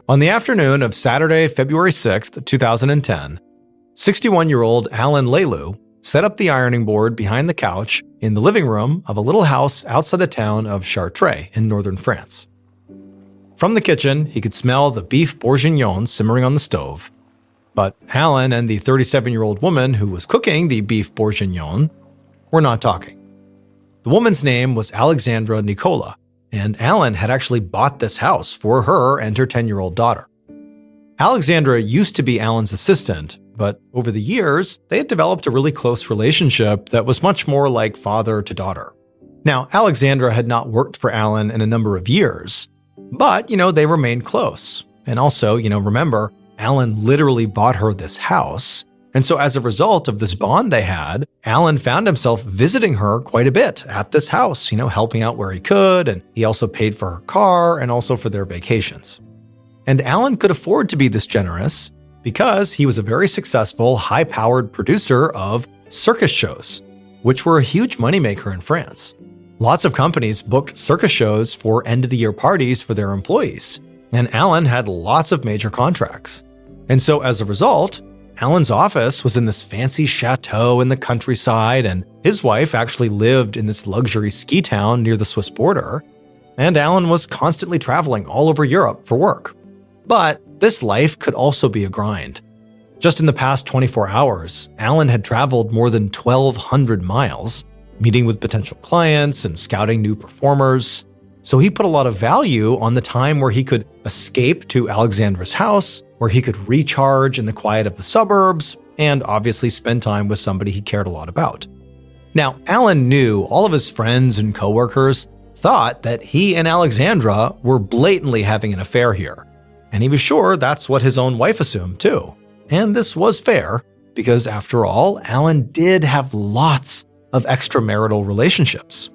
On the afternoon of Saturday, February 6th, 2010, 61-year-old Alan Lelu set up the ironing board behind the couch in the living room of a little house outside the town of Chartres in northern France. From the kitchen, he could smell the beef bourguignon simmering on the stove. But Alan and the 37-year-old woman who was cooking the beef bourguignon were not talking. The woman's name was Alexandra Nicola, and Alan had actually bought this house for her and her 10-year-old daughter. Alexandra used to be Alan's assistant, but over the years, they had developed a really close relationship that was much more like father to daughter. Now, Alexandra had not worked for Alan in a number of years, but, they remained close. And also, remember, Alan literally bought her this house. And so as a result of this bond they had, Alan found himself visiting her quite a bit at this house, helping out where he could. And he also paid for her car and also for their vacations. And Alan could afford to be this generous because he was a very successful, high-powered producer of circus shows, which were a huge moneymaker in France. Lots of companies booked circus shows for end-of-the-year parties for their employees, and Alan had lots of major contracts. And so as a result, Alan's office was in this fancy chateau in the countryside, and his wife actually lived in this luxury ski town near the Swiss border, and Alan was constantly traveling all over Europe for work. But this life could also be a grind. Just in the past 24 hours, Alan had traveled more than 1,200 miles, meeting with potential clients and scouting new performers. So he put a lot of value on the time where he could escape to Alexandra's house, where he could recharge in the quiet of the suburbs, and obviously spend time with somebody he cared a lot about. Now, Alan knew all of his friends and coworkers thought that he and Alexandra were blatantly having an affair here. And he was sure that's what his own wife assumed too. And this was fair, because after all, Alan did have lots of extramarital relationships.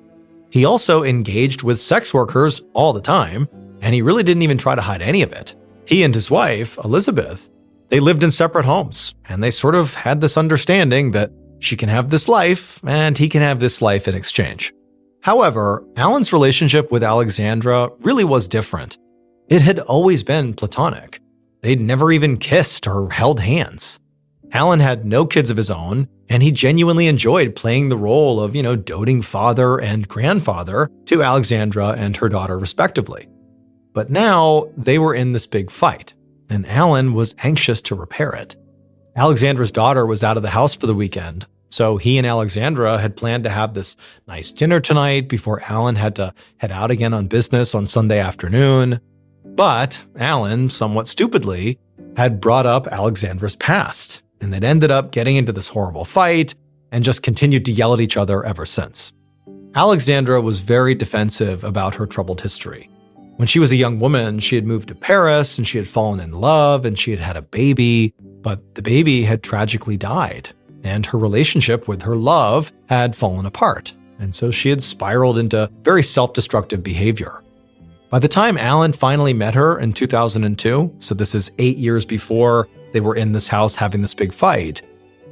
He also engaged with sex workers all the time, and he really didn't even try to hide any of it. He and his wife, Elizabeth, they lived in separate homes, and they sort of had this understanding that she can have this life, and he can have this life in exchange. However, Alan's relationship with Alexandra really was different. It had always been platonic. They'd never even kissed or held hands. Alan had no kids of his own, and he genuinely enjoyed playing the role of, doting father and grandfather to Alexandra and her daughter respectively. But now they were in this big fight, and Alan was anxious to repair it. Alexandra's daughter was out of the house for the weekend, so he and Alexandra had planned to have this nice dinner tonight before Alan had to head out again on business on Sunday afternoon. But Alan, somewhat stupidly, had brought up Alexandra's past, and they'd ended up getting into this horrible fight and just continued to yell at each other ever since. Alexandra was very defensive about her troubled history. When she was a young woman, she had moved to Paris and she had fallen in love and she had had a baby, but the baby had tragically died, and her relationship with her love had fallen apart, and so she had spiraled into very self-destructive behavior. By the time Alan finally met her in 2002, so this is 8 years before they were in this house having this big fight,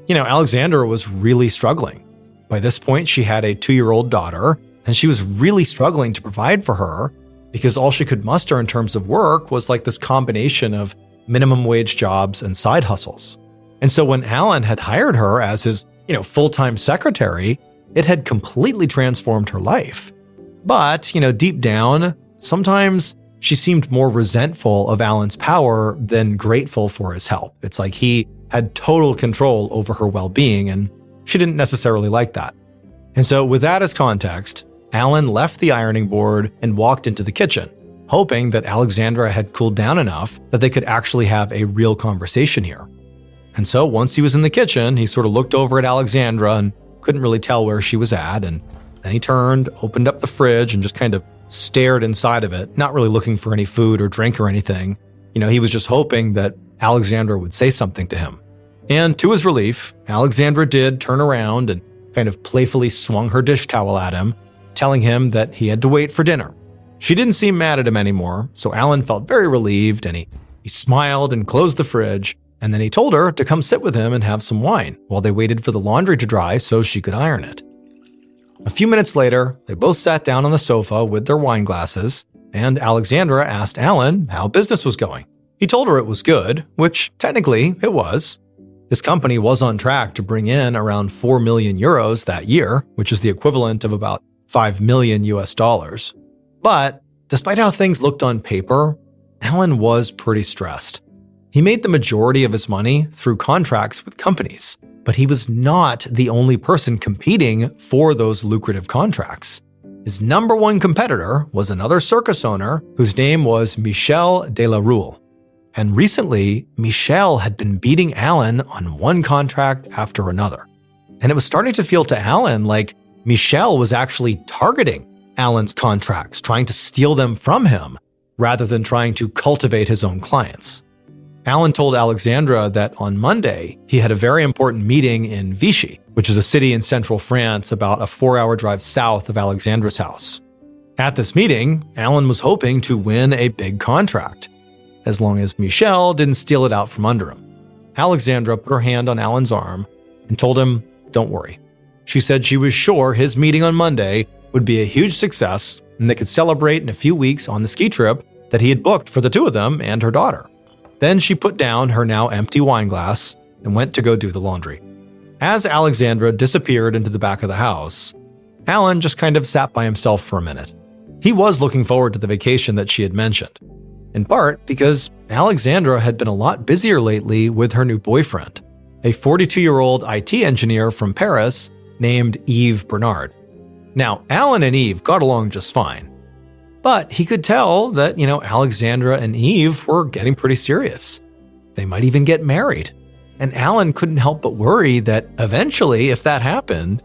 Alexandra was really struggling. By this point, she had a 2-year-old daughter, and she was really struggling to provide for her because all she could muster in terms of work was like this combination of minimum wage jobs and side hustles. And so when Alan had hired her as his, full-time secretary, it had completely transformed her life. But, deep down, sometimes she seemed more resentful of Alan's power than grateful for his help. It's like he had total control over her well-being, and she didn't necessarily like that. And so with that as context, Alan left the ironing board and walked into the kitchen, hoping that Alexandra had cooled down enough that they could actually have a real conversation here. And so once he was in the kitchen, he sort of looked over at Alexandra and couldn't really tell where she was at, and then he turned, opened up the fridge, and just kind of stared inside of it, not really looking for any food or drink or anything. He was just hoping that Alexandra would say something to him. And to his relief, Alexandra did turn around and kind of playfully swung her dish towel at him, telling him that he had to wait for dinner. She didn't seem mad at him anymore, so Alan felt very relieved, and he smiled and closed the fridge, and then he told her to come sit with him and have some wine while they waited for the laundry to dry so she could iron it. A few minutes later, they both sat down on the sofa with their wine glasses, and Alexandra asked Alan how business was going. He told her it was good, which technically it was. His company was on track to bring in around 4 million euros that year, which is the equivalent of about 5 million US dollars. But despite how things looked on paper, Alan was pretty stressed. He made the majority of his money through contracts with companies, but he was not the only person competing for those lucrative contracts. His number one competitor was another circus owner whose name was Michel de la Rue. And recently, Michel had been beating Alan on one contract after another. And it was starting to feel to Alan like Michel was actually targeting Alan's contracts, trying to steal them from him, rather than trying to cultivate his own clients. Alan told Alexandra that on Monday, he had a very important meeting in Vichy, which is a city in central France about a 4-hour drive south of Alexandra's house. At this meeting, Alan was hoping to win a big contract, as long as Michel didn't steal it out from under him. Alexandra put her hand on Alan's arm and told him, "Don't worry." She said she was sure his meeting on Monday would be a huge success and they could celebrate in a few weeks on the ski trip that he had booked for the two of them and her daughter. Then she put down her now empty wine glass and went to go do the laundry. As Alexandra disappeared into the back of the house, Alan just kind of sat by himself for a minute. He was looking forward to the vacation that she had mentioned, in part because Alexandra had been a lot busier lately with her new boyfriend, a 42-year-old IT engineer from Paris named Yves Bernard. Now, Alan and Yves got along just fine, but he could tell that, Alexandra and Yves were getting pretty serious. They might even get married. And Alan couldn't help but worry that eventually, if that happened,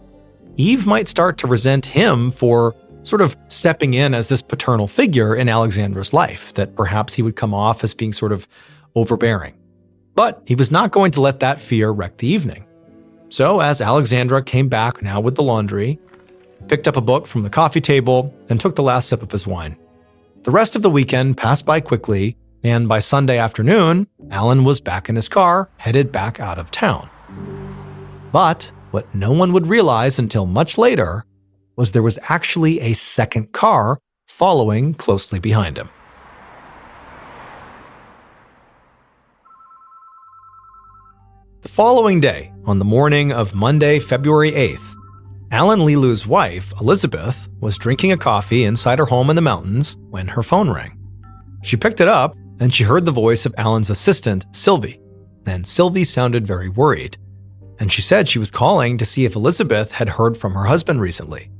Yves might start to resent him for sort of stepping in as this paternal figure in Alexandra's life, that perhaps he would come off as being sort of overbearing. But he was not going to let that fear wreck the evening. So as Alexandra came back now with the laundry, picked up a book from the coffee table, and took the last sip of his wine. The rest of the weekend passed by quickly, and by Sunday afternoon, Alan was back in his car, headed back out of town. But what no one would realize until much later was there was actually a second car following closely behind him. The following day, on the morning of Monday, February 8th, Alan Lelou's wife, Elizabeth, was drinking a coffee inside her home in the mountains when her phone rang. She picked it up and she heard the voice of Alan's assistant, Sylvie. And Sylvie sounded very worried. And she said she was calling to see if Elizabeth had heard from her husband recently.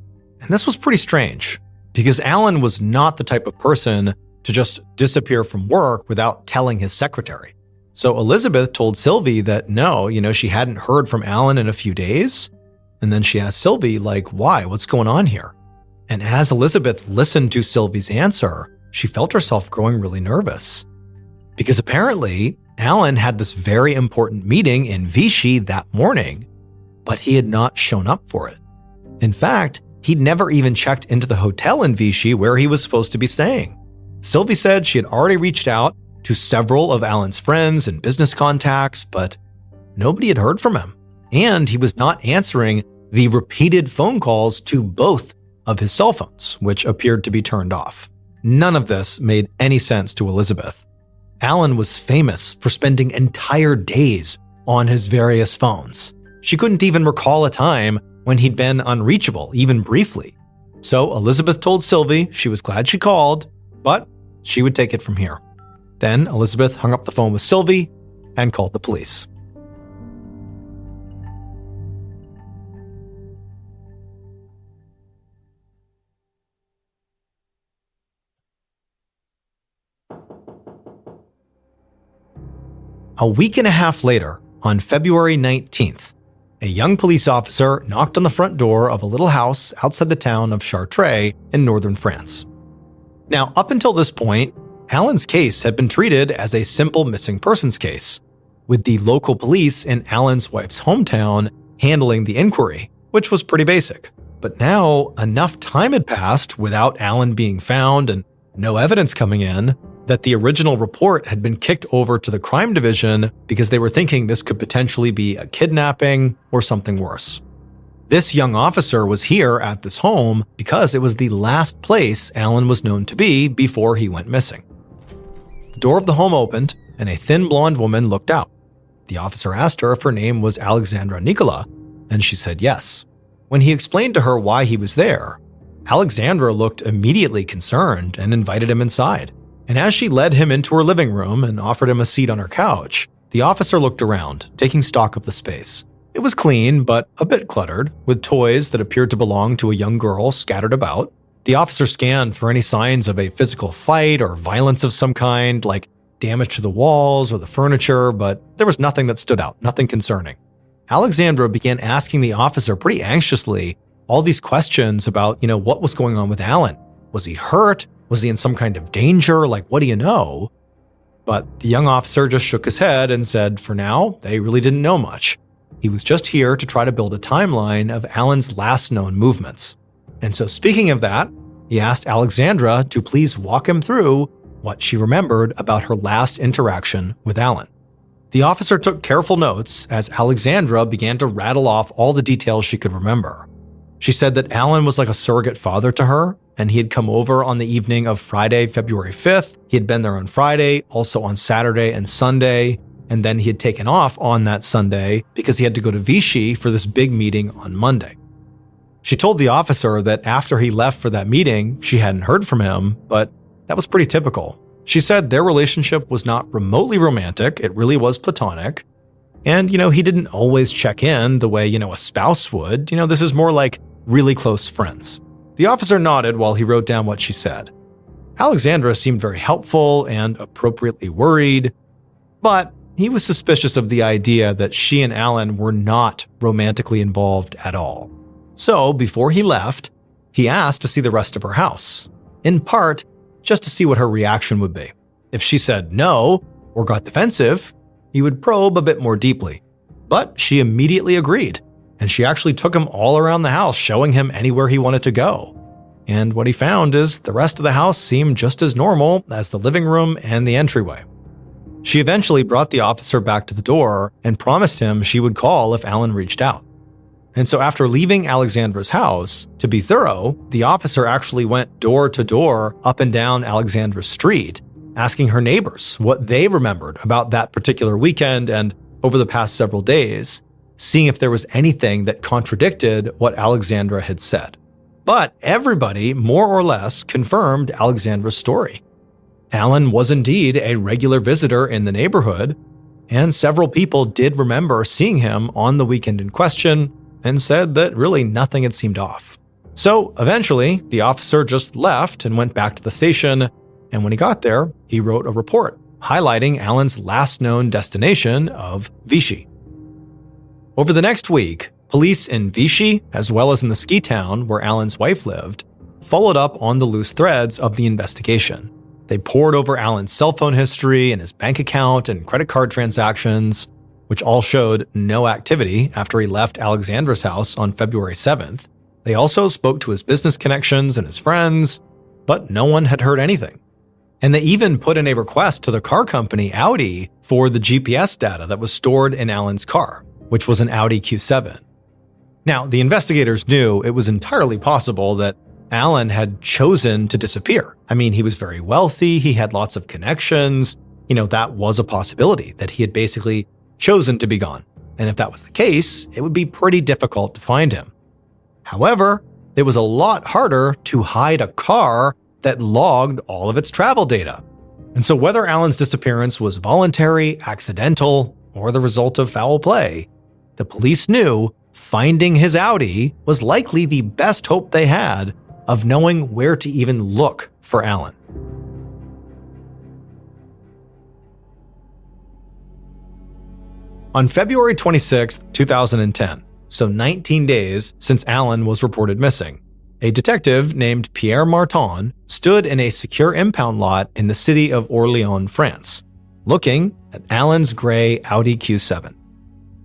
And this was pretty strange, because Alan was not the type of person to just disappear from work without telling his secretary. So Elizabeth told Sylvie that no, she hadn't heard from Alan in a few days. And then she asked Sylvie, why? What's going on here? And as Elizabeth listened to Sylvie's answer, she felt herself growing really nervous. Because apparently, Alan had this very important meeting in Vichy that morning, but he had not shown up for it. In fact, he'd never even checked into the hotel in Vichy where he was supposed to be staying. Sylvie said she had already reached out to several of Alan's friends and business contacts, but nobody had heard from him. And he was not answering the repeated phone calls to both of his cell phones, which appeared to be turned off. None of this made any sense to Elizabeth. Alan was famous for spending entire days on his various phones. She couldn't even recall a time when he'd been unreachable, even briefly. So Elizabeth told Sylvie she was glad she called, but she would take it from here. Then Elizabeth hung up the phone with Sylvie and called the police. A week and a half later, on February 19th, a young police officer knocked on the front door of a little house outside the town of Chartres in northern France. Now, up until this point, Alan's case had been treated as a simple missing persons case, with the local police in Alan's wife's hometown handling the inquiry, which was pretty basic. But now, enough time had passed without Alan being found and no evidence coming in, that the original report had been kicked over to the crime division because they were thinking this could potentially be a kidnapping or something worse. This young officer was here at this home because it was the last place Alan was known to be before he went missing. The door of the home opened, and a thin blonde woman looked out. The officer asked her if her name was Alexandra Nikola, and she said yes. When he explained to her why he was there, Alexandra looked immediately concerned and invited him inside. And as she led him into her living room and offered him a seat on her couch, the officer looked around, taking stock of the space. It was clean, but a bit cluttered, with toys that appeared to belong to a young girl scattered about. The officer scanned for any signs of a physical fight or violence of some kind, like damage to the walls or the furniture, but there was nothing that stood out, nothing concerning. Alexandra began asking the officer pretty anxiously all these questions about, what was going on with Alan. Was he hurt? Was he in some kind of danger? Like, what do you know? But the young officer just shook his head and said, for now, they really didn't know much. He was just here to try to build a timeline of Alan's last known movements. And so speaking of that, he asked Alexandra to please walk him through what she remembered about her last interaction with Alan. The officer took careful notes as Alexandra began to rattle off all the details she could remember. She said that Alan was like a surrogate father to her, and he had come over on the evening of Friday, February 5th. He had been there on Friday, also on Saturday and Sunday, and then he had taken off on that Sunday because he had to go to Vichy for this big meeting on Monday. She told the officer that after he left for that meeting, she hadn't heard from him, but that was pretty typical. She said their relationship was not remotely romantic, it really was platonic. And, he didn't always check in the way, a spouse would. This is more like really close friends. The officer nodded while he wrote down what she said. Alexandra seemed very helpful and appropriately worried, but he was suspicious of the idea that she and Alan were not romantically involved at all. So, before he left, he asked to see the rest of her house, in part just to see what her reaction would be. If she said no or got defensive, he would probe a bit more deeply. But she immediately agreed, and she actually took him all around the house, showing him anywhere he wanted to go. And what he found is the rest of the house seemed just as normal as the living room and the entryway. She eventually brought the officer back to the door and promised him she would call if Alan reached out. And so after leaving Alexandra's house, to be thorough, the officer actually went door to door up and down Alexandra's street, asking her neighbors what they remembered about that particular weekend and over the past several days, seeing if there was anything that contradicted what Alexandra had said. But everybody, more or less, confirmed Alexandra's story. Alan was indeed a regular visitor in the neighborhood, and several people did remember seeing him on the weekend in question and said that really nothing had seemed off. So eventually, the officer just left and went back to the station, and when he got there, he wrote a report highlighting Alan's last known destination of Vichy. Over the next week, police in Vichy, as well as in the ski town where Alan's wife lived, followed up on the loose threads of the investigation. They pored over Alan's cell phone history and his bank account and credit card transactions, which all showed no activity after he left Alexandra's house on February 7th. They also spoke to his business connections and his friends, but no one had heard anything. And they even put in a request to the car company Audi for the GPS data that was stored in Alan's car, which was an Audi Q7. Now, the investigators knew it was entirely possible that Alan had chosen to disappear. I mean, he was very wealthy, he had lots of connections. That was a possibility, that he had basically chosen to be gone. And if that was the case, it would be pretty difficult to find him. However, it was a lot harder to hide a car that logged all of its travel data. And so whether Alan's disappearance was voluntary, accidental, or the result of foul play, the police knew finding his Audi was likely the best hope they had of knowing where to even look for Alan. On February 26, 2010, so 19 days since Alan was reported missing, a detective named Pierre Martin stood in a secure impound lot in the city of Orléans, France, looking at Alan's gray Audi Q7.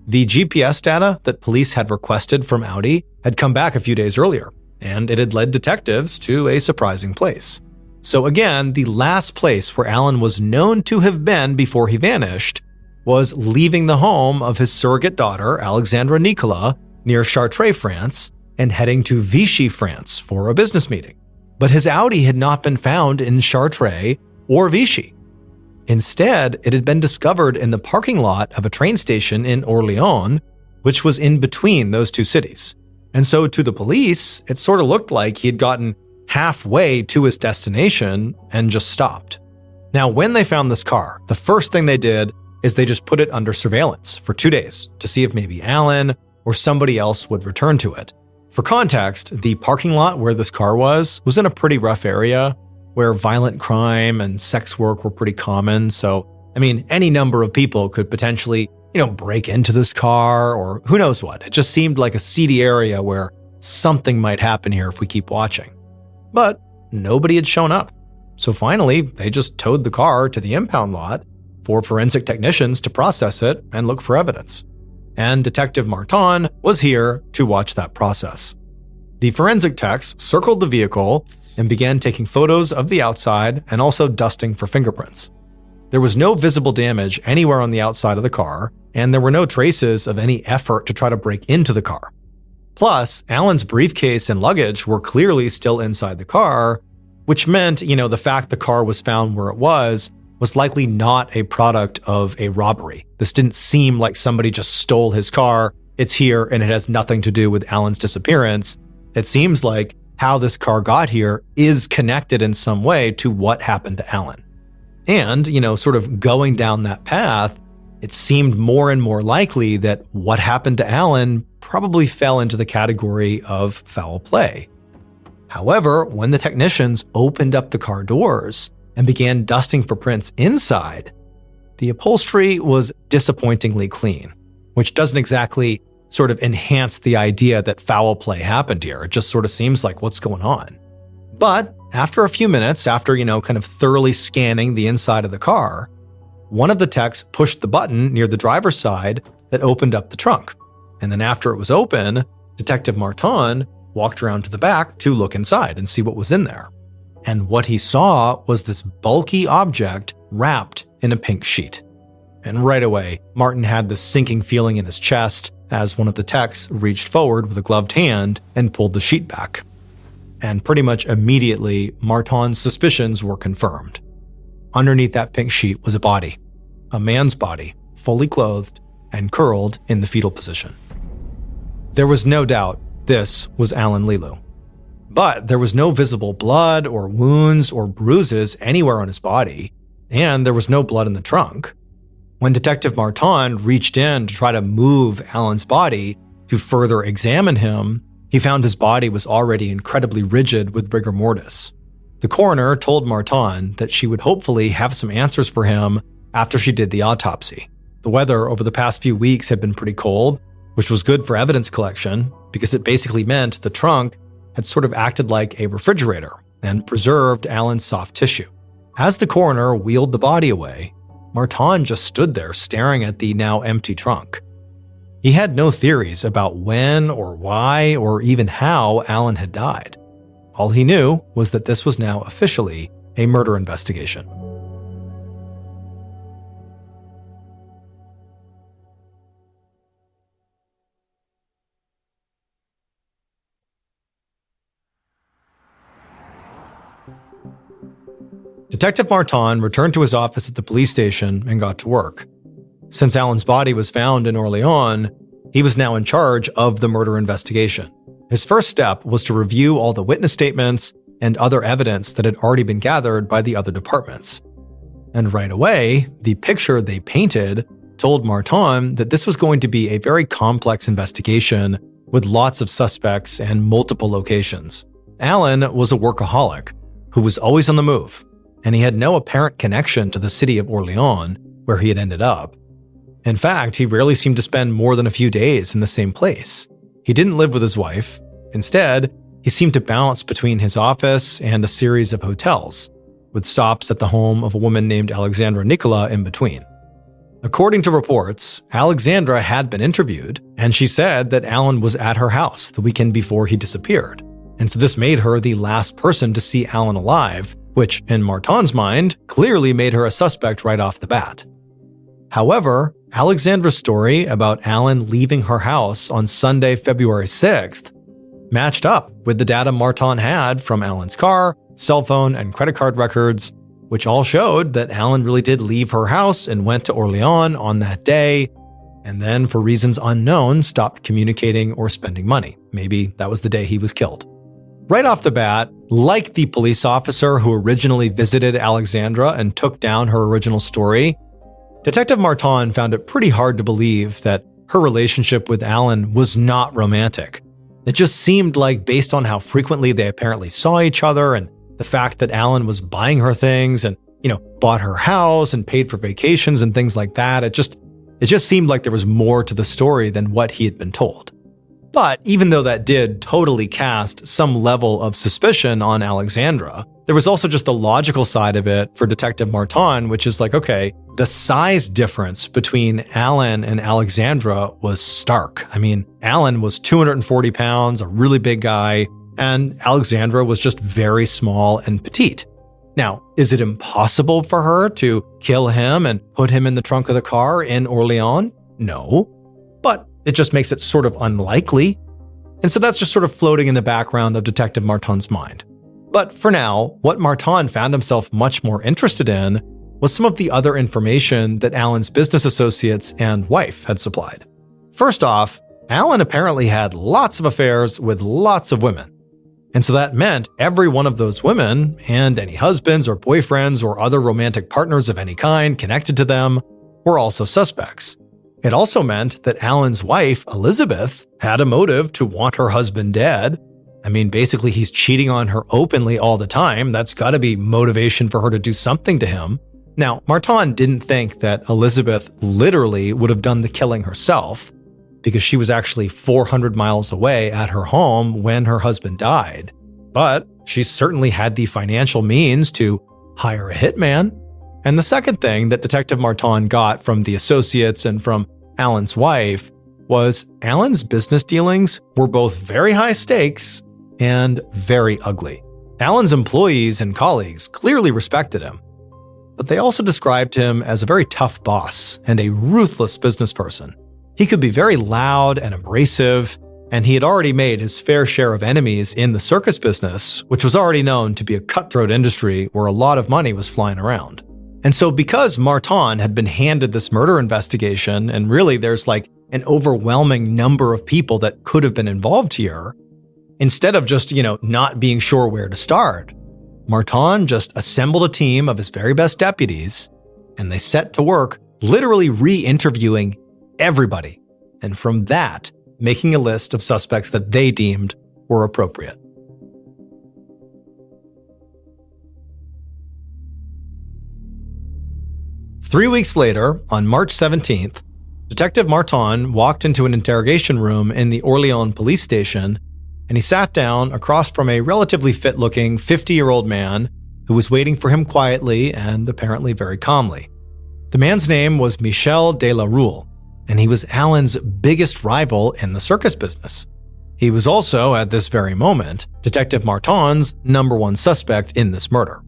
The GPS data that police had requested from Audi had come back a few days earlier, and it had led detectives to a surprising place. So again, the last place where Alan was known to have been before he vanished was leaving the home of his surrogate daughter, Alexandra Nikola, near Chartres, France, and heading to Vichy, France for a business meeting. But his Audi had not been found in Chartres or Vichy. Instead, it had been discovered in the parking lot of a train station in Orléans, which was in between those two cities. And so to the police, it sort of looked like he had gotten halfway to his destination and just stopped. Now, when they found this car, the first thing they did is they just put it under surveillance for 2 days to see if maybe Alan or somebody else would return to it. For context, the parking lot where this car was in a pretty rough area where violent crime and sex work were pretty common. So, any number of people could potentially, break into this car or who knows what. It just seemed like a seedy area where something might happen here if we keep watching. But nobody had shown up. So finally, they just towed the car to the impound lot for forensic technicians to process it and look for evidence. And Detective Martin was here to watch that process. The forensic techs circled the vehicle and began taking photos of the outside and also dusting for fingerprints. There was no visible damage anywhere on the outside of the car, and there were no traces of any effort to try to break into the car. Plus, Alan's briefcase and luggage were clearly still inside the car, which meant, the fact the car was found where it was likely not a product of a robbery. This didn't seem like somebody just stole his car. It's here and it has nothing to do with Alan's disappearance. It seems like how this car got here is connected in some way to what happened to Alan. And, sort of going down that path, it seemed more and more likely that what happened to Alan probably fell into the category of foul play. However, when the technicians opened up the car doors and began dusting for prints inside, the upholstery was disappointingly clean, which doesn't exactly sort of enhance the idea that foul play happened here. It just sort of seems like what's going on. But after a few minutes, after, kind of thoroughly scanning the inside of the car, one of the techs pushed the button near the driver's side that opened up the trunk. And then after it was open, Detective Martin walked around to the back to look inside and see what was in there. And what he saw was this bulky object wrapped in a pink sheet. And right away, Martin had this sinking feeling in his chest as one of the techs reached forward with a gloved hand and pulled the sheet back. And pretty much immediately, Martin's suspicions were confirmed. Underneath that pink sheet was a body, a man's body, fully clothed and curled in the fetal position. There was no doubt this was Alan Leeloo. But there was no visible blood or wounds or bruises anywhere on his body, and there was no blood in the trunk. When Detective Martin reached in to try to move Alan's body to further examine him, he found his body was already incredibly rigid with rigor mortis. The coroner told Martin that she would hopefully have some answers for him after she did the autopsy. The weather over the past few weeks had been pretty cold, which was good for evidence collection because it basically meant the trunk had sort of acted like a refrigerator and preserved Alan's soft tissue. As the coroner wheeled the body away, Martin just stood there staring at the now empty trunk. He had no theories about when or why or even how Alan had died. All he knew was that this was now officially a murder investigation. Detective Martin returned to his office at the police station and got to work. Since Alan's body was found in Orléans, he was now in charge of the murder investigation. His first step was to review all the witness statements and other evidence that had already been gathered by the other departments. And right away, the picture they painted told Martin that this was going to be a very complex investigation with lots of suspects and multiple locations. Alan was a workaholic who was always on the move, and he had no apparent connection to the city of Orléans, where he had ended up. In fact, he rarely seemed to spend more than a few days in the same place. He didn't live with his wife. Instead, he seemed to bounce between his office and a series of hotels, with stops at the home of a woman named Alexandra Nicola in between. According to reports, Alexandra had been interviewed, and she said that Alan was at her house the weekend before he disappeared. And so this made her the last person to see Alan alive, which, in Martin's mind, clearly made her a suspect right off the bat. However, Alexandra's story about Alan leaving her house on Sunday, February 6th, matched up with the data Martin had from Alan's car, cell phone, and credit card records, which all showed that Alan really did leave her house and went to Orleans on that day, and then, for reasons unknown, stopped communicating or spending money. Maybe that was the day he was killed. Right off the bat, like the police officer who originally visited Alexandra and took down her original story, Detective Martin found it pretty hard to believe that her relationship with Alan was not romantic. It just seemed like, based on how frequently they apparently saw each other and the fact that Alan was buying her things and, bought her house and paid for vacations and things like that, it just seemed like there was more to the story than what he had been told. But even though that did totally cast some level of suspicion on Alexandra, there was also just a logical side of it for Detective Martin, which is like, okay, the size difference between Alan and Alexandra was stark. I mean, Alan was 240 pounds, a really big guy, and Alexandra was just very small and petite. Now, is it impossible for her to kill him and put him in the trunk of the car in Orleans? No, but it just makes it sort of unlikely. And so that's just sort of floating in the background of Detective Martin's mind. But for now, what Martin found himself much more interested in was some of the other information that Alan's business associates and wife had supplied. First off, Alan apparently had lots of affairs with lots of women. And so that meant every one of those women, and any husbands or boyfriends or other romantic partners of any kind connected to them, were also suspects. It also meant that Alan's wife, Elizabeth, had a motive to want her husband dead. I mean, basically, he's cheating on her openly all the time. That's got to be motivation for her to do something to him. Now, Martin didn't think that Elizabeth literally would have done the killing herself, because she was actually 400 miles away at her home when her husband died. But she certainly had the financial means to hire a hitman. And the second thing that Detective Martin got from the associates and from Alan's wife was Alan's business dealings were both very high stakes and very ugly. Alan's employees and colleagues clearly respected him, but they also described him as a very tough boss and a ruthless business person. He could be very loud and abrasive, and he had already made his fair share of enemies in the circus business, which was already known to be a cutthroat industry where a lot of money was flying around. And so because Martin had been handed this murder investigation, and really there's like an overwhelming number of people that could have been involved here, instead of just, not being sure where to start, Martin just assembled a team of his very best deputies, and they set to work literally re-interviewing everybody, and from that, making a list of suspects that they deemed were appropriate. Three weeks later, on March 17th, Detective Martin walked into an interrogation room in the Orleans police station, and he sat down across from a relatively fit-looking 50-year-old man who was waiting for him quietly and apparently very calmly. The man's name was Michel de la Rue, and he was Alan's biggest rival in the circus business. He was also, at this very moment, Detective Martin's #1 suspect in this murder.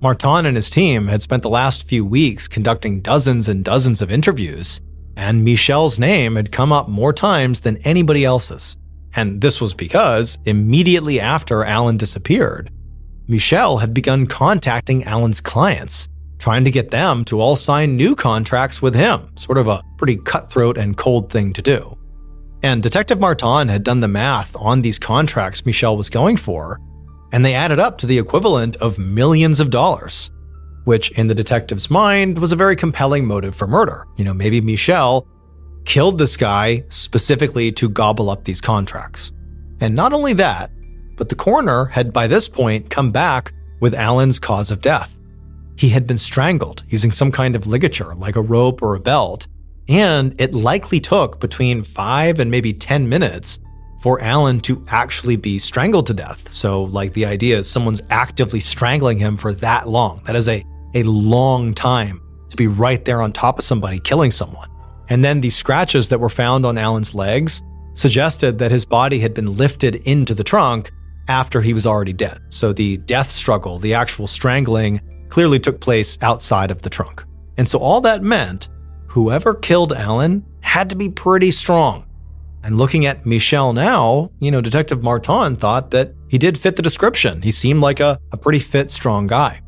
Martin and his team had spent the last few weeks conducting dozens and dozens of interviews, and Michel's name had come up more times than anybody else's. And this was because, immediately after Alan disappeared, Michel had begun contacting Alan's clients, trying to get them to all sign new contracts with him, sort of a pretty cutthroat and cold thing to do. And Detective Martin had done the math on these contracts Michel was going for, and they added up to the equivalent of millions of dollars, which in the detective's mind was a very compelling motive for murder. Maybe Michel killed this guy specifically to gobble up these contracts. And not only that, but the coroner had by this point come back with Alan's cause of death. He had been strangled using some kind of ligature, like a rope or a belt, and it likely took between 5 and maybe 10 minutes for Alan to actually be strangled to death. So, the idea is someone's actively strangling him for that long. That is a long time to be right there on top of somebody killing someone. And then the scratches that were found on Alan's legs suggested that his body had been lifted into the trunk after he was already dead. So the death struggle, the actual strangling, clearly took place outside of the trunk. And so all that meant whoever killed Alan had to be pretty strong. And looking at Michel now, Detective Martin thought that he did fit the description. He seemed like a pretty fit, strong guy.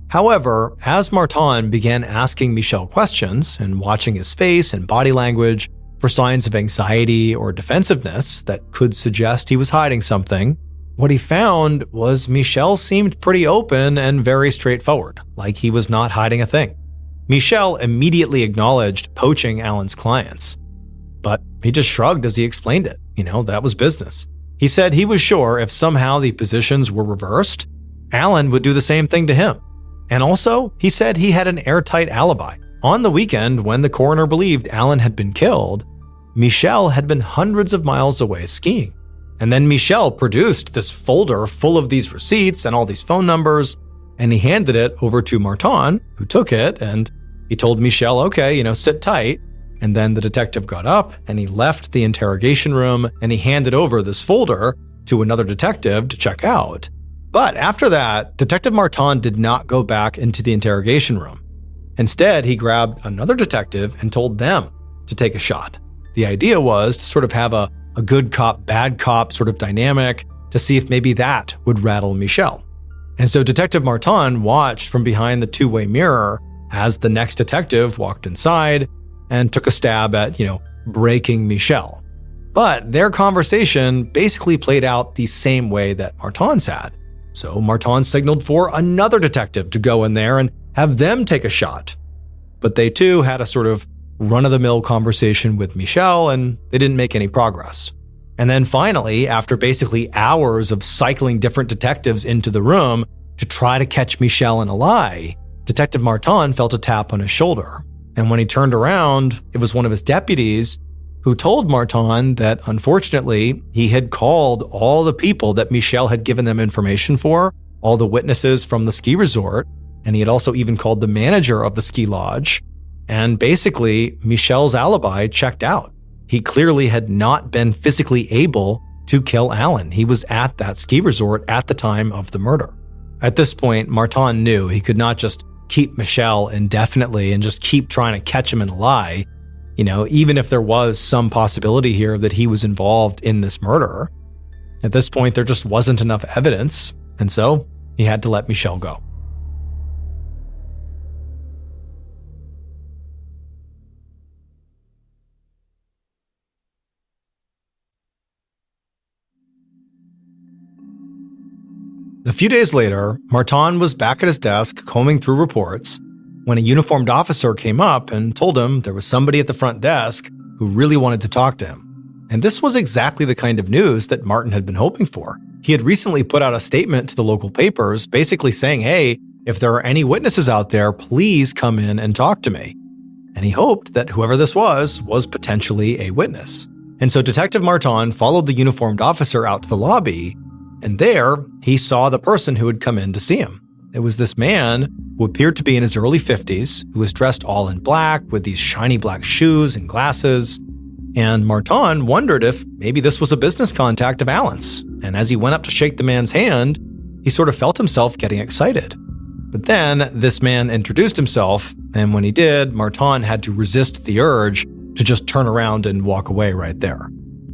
However, as Martin began asking Michel questions and watching his face and body language for signs of anxiety or defensiveness that could suggest he was hiding something, what he found was Michel seemed pretty open and very straightforward, like he was not hiding a thing. Michel immediately acknowledged poaching Alan's clients, but he just shrugged as he explained it. That was business. He said he was sure if somehow the positions were reversed, Alan would do the same thing to him. And also, he said he had an airtight alibi. On the weekend, when the coroner believed Alan had been killed, Michel had been hundreds of miles away skiing. And then Michel produced this folder full of these receipts and all these phone numbers, and he handed it over to Martin, who took it, and he told Michel, okay, sit tight. And then the detective got up and he left the interrogation room and he handed over this folder to another detective to check out. But after that, Detective Martin did not go back into the interrogation room. Instead, he grabbed another detective and told them to take a shot. The idea was to sort of have a good cop, bad cop sort of dynamic to see if maybe that would rattle Michel. And so Detective Martin watched from behind the two-way mirror as the next detective walked inside and took a stab at, breaking Michel. But their conversation basically played out the same way that Martin's had. So Martin signaled for another detective to go in there and have them take a shot. But they too had a sort of run-of-the-mill conversation with Michel, and they didn't make any progress. And then finally, after basically hours of cycling different detectives into the room to try to catch Michel in a lie, Detective Martin felt a tap on his shoulder. And when he turned around, it was one of his deputies who told Martin that unfortunately he had called all the people that Michel had given them information for, all the witnesses from the ski resort, and he had also even called the manager of the ski lodge. And basically, Michel's alibi checked out. He clearly had not been physically able to kill Alan. He was at that ski resort at the time of the murder. At this point, Martin knew he could not just keep Michel indefinitely and just keep trying to catch him in a lie. Even if there was some possibility here that he was involved in this murder, at this point, there just wasn't enough evidence. And so he had to let Michel go. A few days later, Martin was back at his desk combing through reports when a uniformed officer came up and told him there was somebody at the front desk who really wanted to talk to him. And this was exactly the kind of news that Martin had been hoping for. He had recently put out a statement to the local papers basically saying, hey, if there are any witnesses out there, please come in and talk to me. And he hoped that whoever this was potentially a witness. And so Detective Martin followed the uniformed officer out to the lobby, and there, he saw the person who had come in to see him. It was this man who appeared to be in his early 50s, who was dressed all in black with these shiny black shoes and glasses. And Martin wondered if maybe this was a business contact of Alan's. And as he went up to shake the man's hand, he sort of felt himself getting excited. But then this man introduced himself, and when he did, Martin had to resist the urge to just turn around and walk away right there.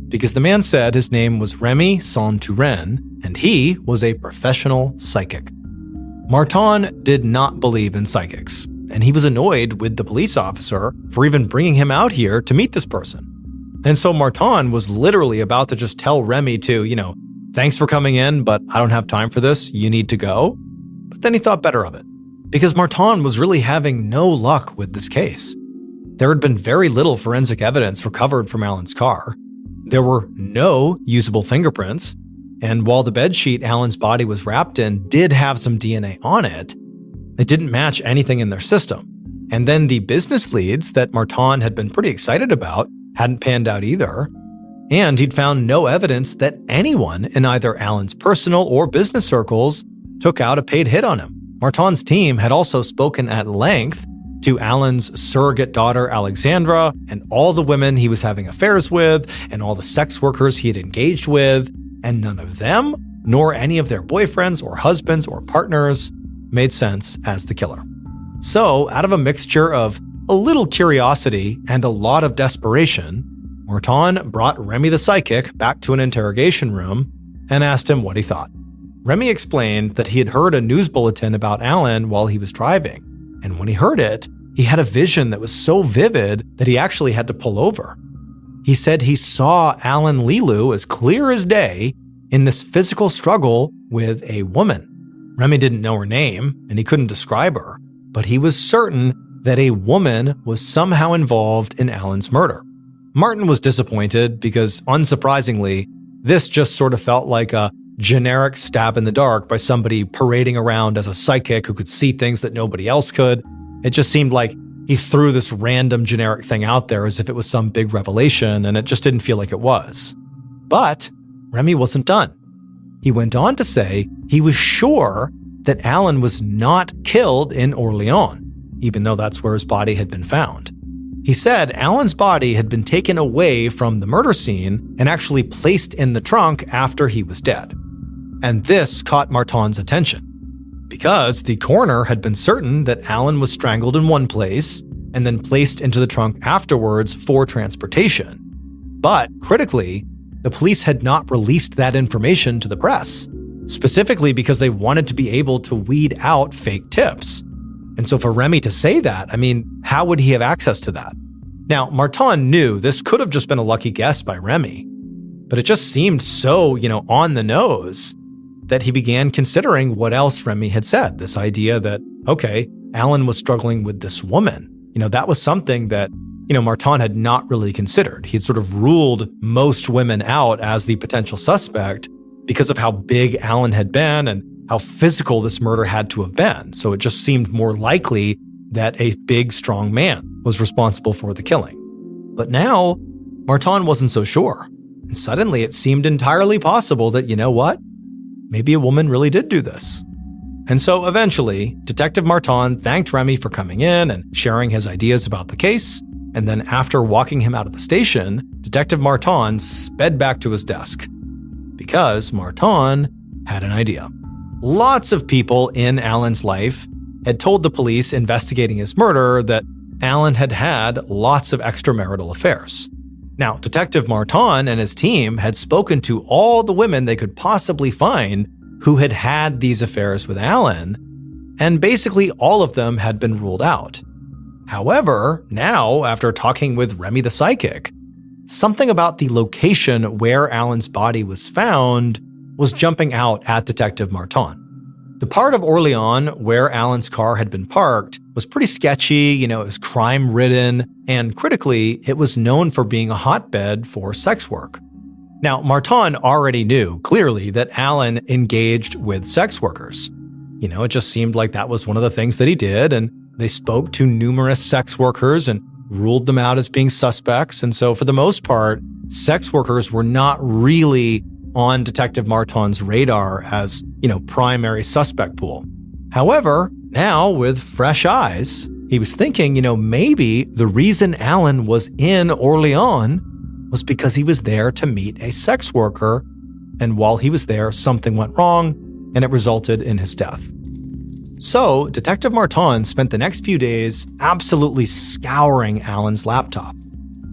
Because the man said his name was Remy Saint-Touren, and he was a professional psychic. Martin did not believe in psychics, and he was annoyed with the police officer for even bringing him out here to meet this person. And so Martin was literally about to just tell Remy to, thanks for coming in, but I don't have time for this, you need to go. But then he thought better of it, because Martin was really having no luck with this case. There had been very little forensic evidence recovered from Alan's car. There were no usable fingerprints, and while the bedsheet Alan's body was wrapped in did have some DNA on it, it didn't match anything in their system. And then the business leads that Martin had been pretty excited about hadn't panned out either, and he'd found no evidence that anyone in either Alan's personal or business circles took out a paid hit on him. Martin's team had also spoken at length to Alan's surrogate daughter, Alexandra, and all the women he was having affairs with, and all the sex workers he had engaged with, and none of them, nor any of their boyfriends or husbands or partners, made sense as the killer. So, out of a mixture of a little curiosity and a lot of desperation, Martin brought Remy the psychic back to an interrogation room and asked him what he thought. Remy explained that he had heard a news bulletin about Alan while he was driving, and when he heard it, he had a vision that was so vivid that he actually had to pull over. He said he saw Alan Lilu as clear as day in this physical struggle with a woman. Remy didn't know her name, and he couldn't describe her, but he was certain that a woman was somehow involved in Alan's murder. Martin was disappointed because, unsurprisingly, this just sort of felt like a generic stab in the dark by somebody parading around as a psychic who could see things that nobody else could. It just seemed like he threw this random generic thing out there as if it was some big revelation, and it just didn't feel like it was. But Remy wasn't done. He went on to say he was sure that Alan was not killed in Orleans, even though that's where his body had been found. He said Alan's body had been taken away from the murder scene and actually placed in the trunk after he was dead. And this caught Martin's attention, because the coroner had been certain that Alan was strangled in one place and then placed into the trunk afterwards for transportation. But critically, the police had not released that information to the press, specifically because they wanted to be able to weed out fake tips. And so for Remy to say that, how would he have access to that? Now, Martin knew this could have just been a lucky guess by Remy, but it just seemed so, on the nose that he began considering what else Remy had said. This idea that, okay, Alan was struggling with this woman. That was something that, Martin had not really considered. He had sort of ruled most women out as the potential suspect because of how big Alan had been and how physical this murder had to have been. So it just seemed more likely that a big, strong man was responsible for the killing. But now, Martin wasn't so sure. And suddenly it seemed entirely possible that, maybe a woman really did do this. And so eventually, Detective Martin thanked Remy for coming in and sharing his ideas about the case. And then after walking him out of the station, Detective Martin sped back to his desk. Because Martin had an idea. Lots of people in Alan's life had told the police investigating his murder that Alan had had lots of extramarital affairs. Now, Detective Martin and his team had spoken to all the women they could possibly find who had had these affairs with Alan, and basically all of them had been ruled out. However, now, after talking with Remy the psychic, something about the location where Alan's body was found was jumping out at Detective Martin. The part of Orleans where Alan's car had been parked was pretty sketchy, it was crime-ridden, and critically, it was known for being a hotbed for sex work. Now, Martin already knew, clearly, that Alan engaged with sex workers. It just seemed like that was one of the things that he did, and they spoke to numerous sex workers and ruled them out as being suspects, and so for the most part, sex workers were not really on Detective Martin's radar as, primary suspect pool. However, now with fresh eyes, he was thinking, maybe the reason Alan was in Orleans was because he was there to meet a sex worker, and while he was there, something went wrong, and it resulted in his death. So, Detective Martin spent the next few days absolutely scouring Alan's laptop.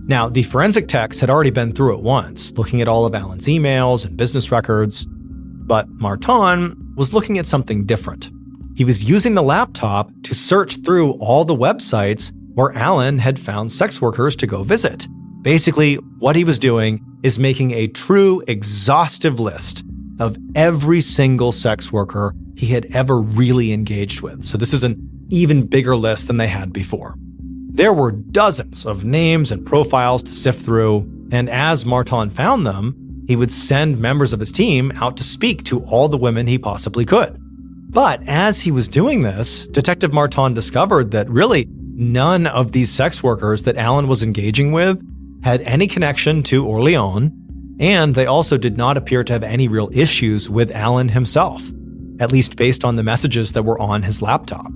Now, the forensic techs had already been through it once, looking at all of Alan's emails and business records, but Martin was looking at something different. He was using the laptop to search through all the websites where Alan had found sex workers to go visit. Basically, what he was doing is making a true exhaustive list of every single sex worker he had ever really engaged with. So this is an even bigger list than they had before. There were dozens of names and profiles to sift through, and as Martin found them, he would send members of his team out to speak to all the women he possibly could. But as he was doing this, Detective Martin discovered that really none of these sex workers that Alan was engaging with had any connection to Orleans, and they also did not appear to have any real issues with Alan himself, at least based on the messages that were on his laptop.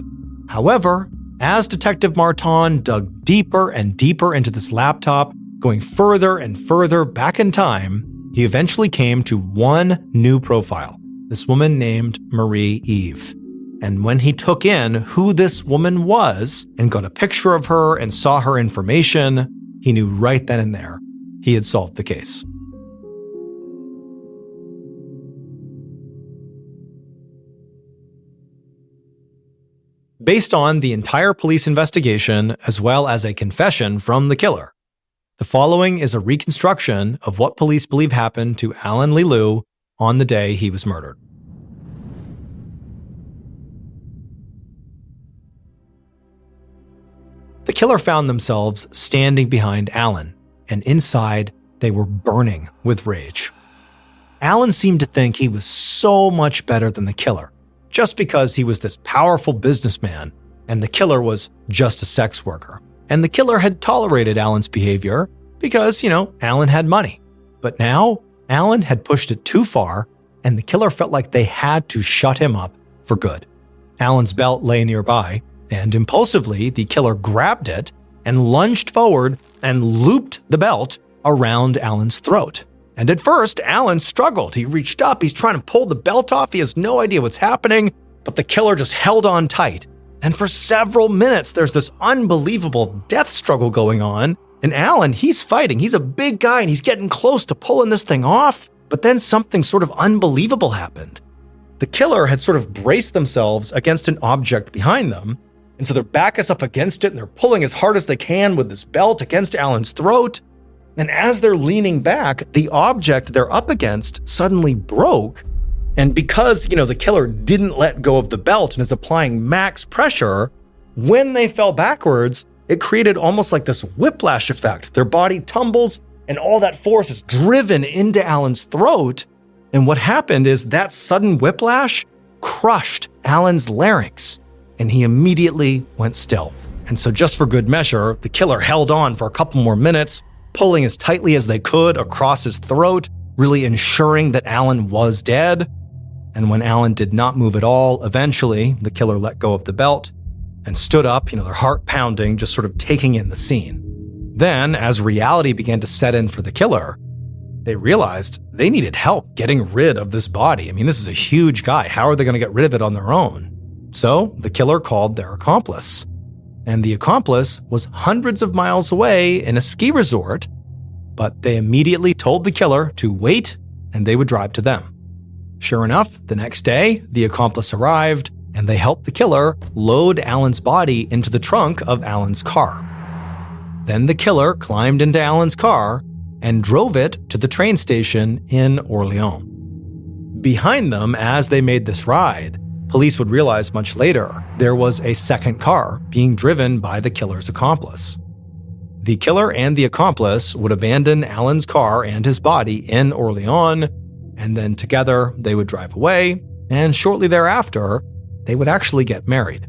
However, as Detective Martin dug deeper and deeper into this laptop, going further and further back in time, he eventually came to one new profile, this woman named Marie Eve. And when he took in who this woman was and got a picture of her and saw her information, he knew right then and there he had solved the case. based on the entire police investigation as well as a confession from the killer. The following is a reconstruction of what police believe happened to Alan Leeloo on the day he was murdered. The killer found themselves standing behind Alan, and inside they were burning with rage. Alan seemed to think he was so much better than the killer, just because he was this powerful businessman, and the killer was just a sex worker. And the killer had tolerated Alan's behavior because, Alan had money. But now, Alan had pushed it too far, and the killer felt like they had to shut him up for good. Alan's belt lay nearby, and impulsively, the killer grabbed it and lunged forward and looped the belt around Alan's throat. And at first, Alan struggled. He reached up, he's trying to pull the belt off, he has no idea what's happening, but the killer just held on tight. And for several minutes, there's this unbelievable death struggle going on, and Alan, he's fighting. He's a big guy, and he's getting close to pulling this thing off, but then something sort of unbelievable happened. The killer had sort of braced themselves against an object behind them, and so their back is up against it, and they're pulling as hard as they can with this belt against Alan's throat. And as they're leaning back, the object they're up against suddenly broke. And because, the killer didn't let go of the belt and is applying max pressure, when they fell backwards, it created almost like this whiplash effect. Their body tumbles, and all that force is driven into Alan's throat. And what happened is that sudden whiplash crushed Alan's larynx, and he immediately went still. And so just for good measure, the killer held on for a couple more minutes, pulling as tightly as they could across his throat, really ensuring that Alan was dead. And when Alan did not move at all, eventually the killer let go of the belt and stood up, their heart pounding, just sort of taking in the scene. Then, as reality began to set in for the killer, they realized they needed help getting rid of this body. This is a huge guy. How are they going to get rid of it on their own? So the killer called their accomplice. And the accomplice was hundreds of miles away in a ski resort, but they immediately told the killer to wait and they would drive to them. Sure enough, the next day, the accomplice arrived and they helped the killer load Alan's body into the trunk of Alan's car. Then the killer climbed into Alan's car and drove it to the train station in Orleans. Behind them, as they made this ride, police would realize much later there was a second car being driven by the killer's accomplice. The killer and the accomplice would abandon Alan's car and his body in Orleans, and then together they would drive away, and shortly thereafter, they would actually get married.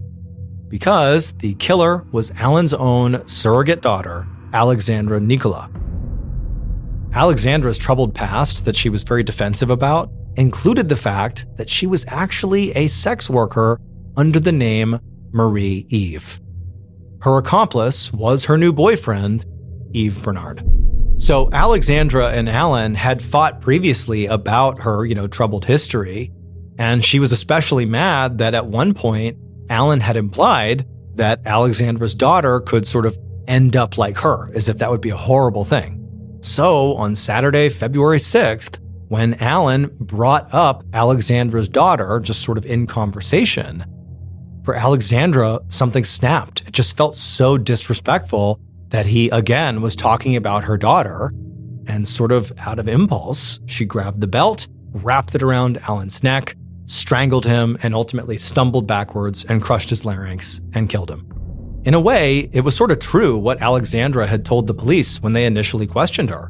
Because the killer was Alan's own surrogate daughter, Alexandra Nicola. Alexandra's troubled past that she was very defensive about included the fact that she was actually a sex worker under the name Marie Eve. Her accomplice was her new boyfriend, Yves Bernard. So Alexandra and Alan had fought previously about her, troubled history, and she was especially mad that at one point, Alan had implied that Alexandra's daughter could sort of end up like her, as if that would be a horrible thing. So on Saturday, February 6th, when Alan brought up Alexandra's daughter, just sort of in conversation, for Alexandra, something snapped. It just felt so disrespectful that he, again, was talking about her daughter, and sort of out of impulse, she grabbed the belt, wrapped it around Alan's neck, strangled him, and ultimately stumbled backwards and crushed his larynx and killed him. In a way, it was sort of true what Alexandra had told the police when they initially questioned her,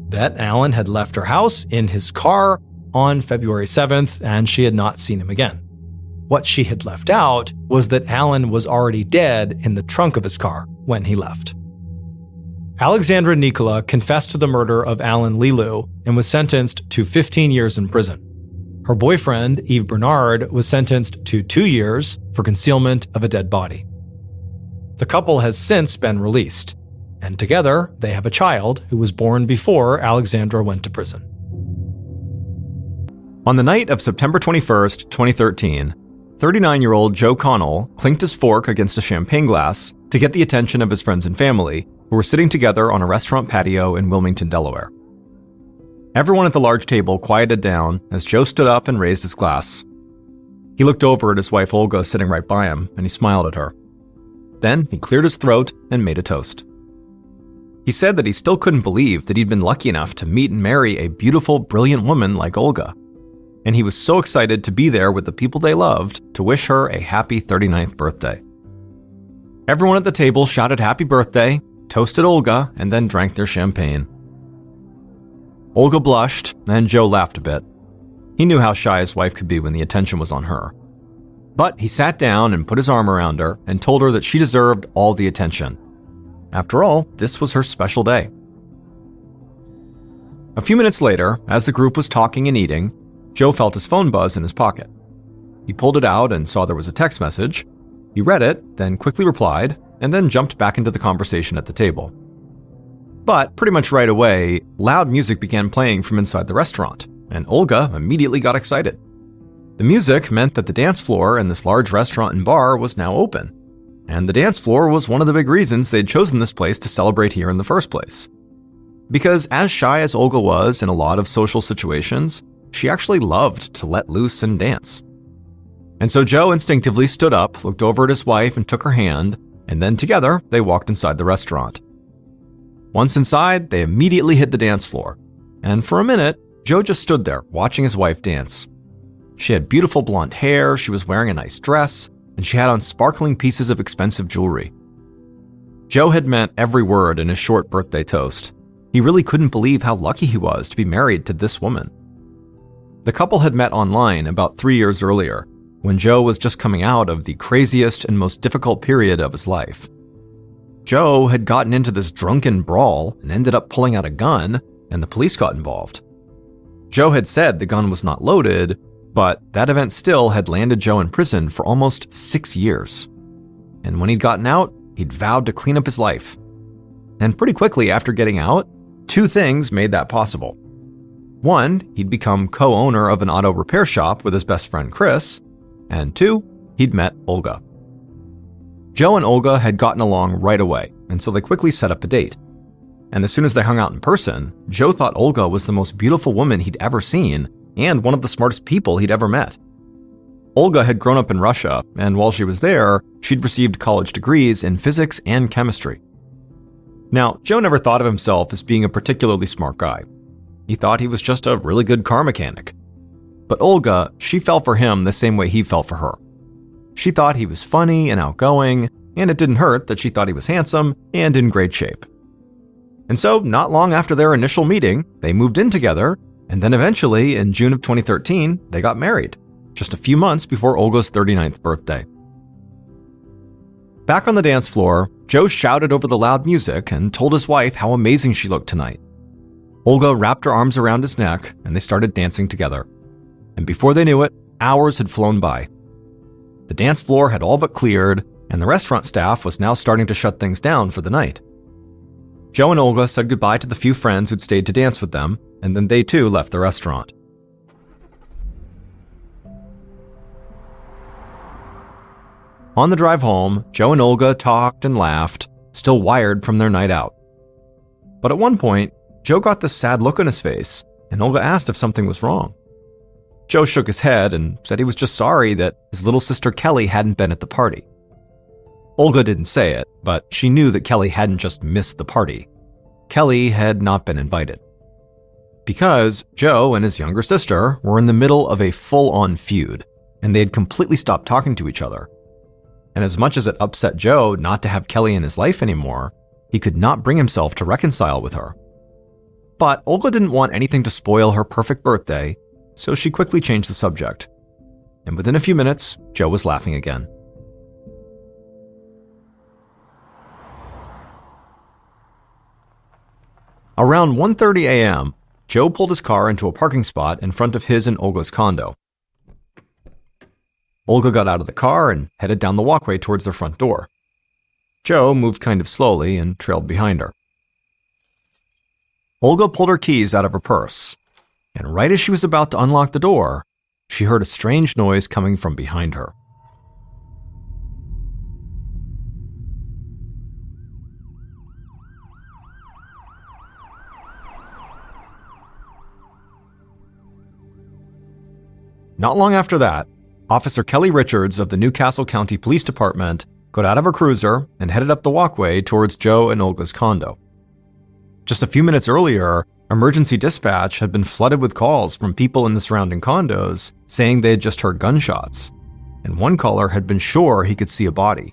that Alan had left her house in his car on February 7th, and she had not seen him again. What she had left out was that Alan was already dead in the trunk of his car when he left. Alexandra Nicola confessed to the murder of Alan Leeloo and was sentenced to 15 years in prison. Her boyfriend, Yves Bernard, was sentenced to 2 years for concealment of a dead body. The couple has since been released, and together they have a child who was born before Alexandra went to prison. On the night of September 21st, 2013, 39-year-old Joe Connell clinked his fork against a champagne glass to get the attention of his friends and family, who were sitting together on a restaurant patio in Wilmington, Delaware. Everyone at the large table quieted down as Joe stood up and raised his glass. He looked over at his wife Olga sitting right by him, and he smiled at her. Then he cleared his throat and made a toast. He said that he still couldn't believe that he'd been lucky enough to meet and marry a beautiful, brilliant woman like Olga. And he was so excited to be there with the people they loved to wish her a happy 39th birthday. Everyone at the table shouted happy birthday, toasted Olga, and then drank their champagne. Olga blushed, and Joe laughed a bit. He knew how shy his wife could be when the attention was on her. But he sat down and put his arm around her and told her that she deserved all the attention. After all, this was her special day. A few minutes later, as the group was talking and eating, Joe felt his phone buzz in his pocket. He pulled it out and saw there was a text message. He read it, then quickly replied, and then jumped back into the conversation at the table. But pretty much right away, loud music began playing from inside the restaurant, and Olga immediately got excited. The music meant that the dance floor in this large restaurant and bar was now open, and the dance floor was one of the big reasons they'd chosen this place to celebrate here in the first place. Because as shy as Olga was in a lot of social situations, she actually loved to let loose and dance. And so Joe instinctively stood up, looked over at his wife and took her hand, and then together they walked inside the restaurant. Once inside, they immediately hit the dance floor, and for a minute, Joe just stood there watching his wife dance. She had beautiful blonde hair, she was wearing a nice dress, and she had on sparkling pieces of expensive jewelry. Joe had meant every word in his short birthday toast. He really couldn't believe how lucky he was to be married to this woman. The couple had met online about 3 years earlier, when Joe was just coming out of the craziest and most difficult period of his life. Joe had gotten into this drunken brawl and ended up pulling out a gun, and the police got involved. Joe had said the gun was not loaded, but that event still had landed Joe in prison for almost 6 years. And when he'd gotten out, he'd vowed to clean up his life. And pretty quickly after getting out, 2 things made that possible. 1, he'd become co-owner of an auto repair shop with his best friend Chris, and 2, he'd met Olga. Joe and Olga had gotten along right away, and so they quickly set up a date. And as soon as they hung out in person, Joe thought Olga was the most beautiful woman he'd ever seen, and one of the smartest people he'd ever met. Olga had grown up in Russia, and while she was there, she'd received college degrees in physics and chemistry. Now, Joe never thought of himself as being a particularly smart guy. He thought he was just a really good car mechanic. But Olga, she fell for him the same way he fell for her. She thought he was funny and outgoing, and it didn't hurt that she thought he was handsome and in great shape. And so, not long after their initial meeting, they moved in together, and then eventually, in June of 2013, they got married, just a few months before Olga's 39th birthday. Back on the dance floor, Joe shouted over the loud music and told his wife how amazing she looked tonight. Olga wrapped her arms around his neck, and they started dancing together. And before they knew it, hours had flown by. The dance floor had all but cleared, and the restaurant staff was now starting to shut things down for the night. Joe and Olga said goodbye to the few friends who'd stayed to dance with them, and then they too left the restaurant. On the drive home, Joe and Olga talked and laughed, still wired from their night out. But at one point, Joe got this sad look on his face, and Olga asked if something was wrong. Joe shook his head and said he was just sorry that his little sister Kelly hadn't been at the party. Olga didn't say it, but she knew that Kelly hadn't just missed the party. Kelly had not been invited. Because Joe and his younger sister were in the middle of a full-on feud, and they had completely stopped talking to each other. And as much as it upset Joe not to have Kelly in his life anymore, he could not bring himself to reconcile with her. But Olga didn't want anything to spoil her perfect birthday, so she quickly changed the subject. And within a few minutes, Joe was laughing again. Around 1:30 a.m., Joe pulled his car into a parking spot in front of his and Olga's condo. Olga got out of the car and headed down the walkway towards their front door. Joe moved kind of slowly and trailed behind her. Olga pulled her keys out of her purse, and right as she was about to unlock the door, she heard a strange noise coming from behind her. Not long after that, Officer Kelly Richards of the Newcastle County Police Department got out of her cruiser and headed up the walkway towards Joe and Olga's condo. Just a few minutes earlier, emergency dispatch had been flooded with calls from people in the surrounding condos saying they had just heard gunshots, and one caller had been sure he could see a body.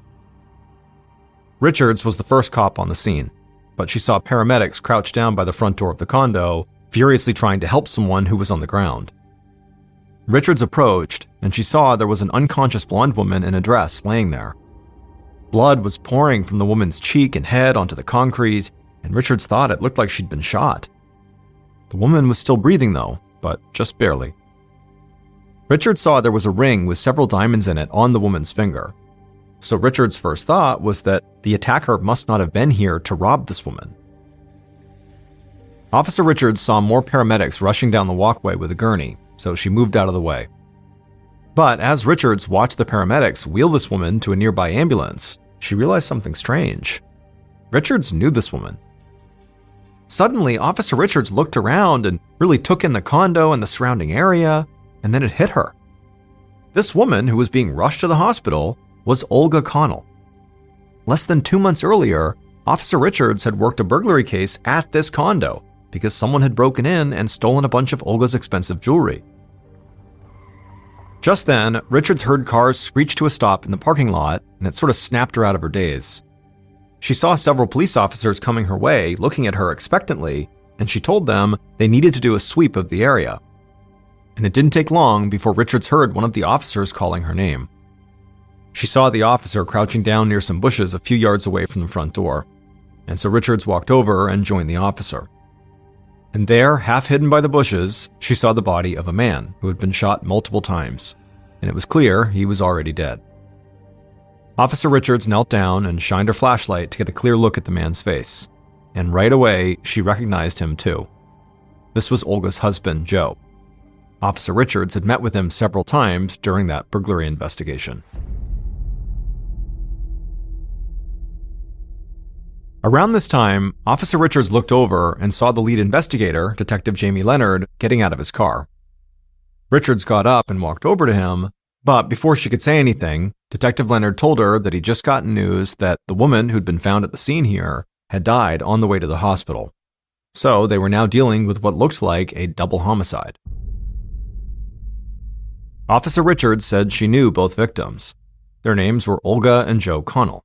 Richards was the first cop on the scene, but she saw paramedics crouched down by the front door of the condo, furiously trying to help someone who was on the ground. Richards approached, and she saw there was an unconscious blonde woman in a dress laying there. Blood was pouring from the woman's cheek and head onto the concrete, and Richards thought it looked like she'd been shot. The woman was still breathing though, but just barely. Richards saw there was a ring with several diamonds in it on the woman's finger. So Richards' first thought was that the attacker must not have been here to rob this woman. Officer Richards saw more paramedics rushing down the walkway with a gurney, so she moved out of the way. But as Richards watched the paramedics wheel this woman to a nearby ambulance, she realized something strange. Richards knew this woman. Suddenly, Officer Richards looked around and really took in the condo and the surrounding area, and then it hit her. This woman, who was being rushed to the hospital, was Olga Connell. Less than 2 months earlier, Officer Richards had worked a burglary case at this condo because someone had broken in and stolen a bunch of Olga's expensive jewelry. Just then, Richards heard cars screech to a stop in the parking lot, and it sort of snapped her out of her daze. She saw several police officers coming her way, looking at her expectantly, and she told them they needed to do a sweep of the area. And it didn't take long before Richards heard one of the officers calling her name. She saw the officer crouching down near some bushes a few yards away from the front door, and so Richards walked over and joined the officer. And there, half hidden by the bushes, she saw the body of a man who had been shot multiple times, and it was clear he was already dead. Officer Richards knelt down and shined her flashlight to get a clear look at the man's face, and right away she recognized him too. This was Olga's husband, Joe. Officer Richards had met with him several times during that burglary investigation. Around this time, Officer Richards looked over and saw the lead investigator, Detective Jamie Leonard, getting out of his car. Richards got up and walked over to him, but before she could say anything, Detective Leonard told her that he'd just gotten news that the woman who'd been found at the scene here had died on the way to the hospital. So they were now dealing with what looked like a double homicide. Officer Richards said she knew both victims. Their names were Olga and Joe Connell,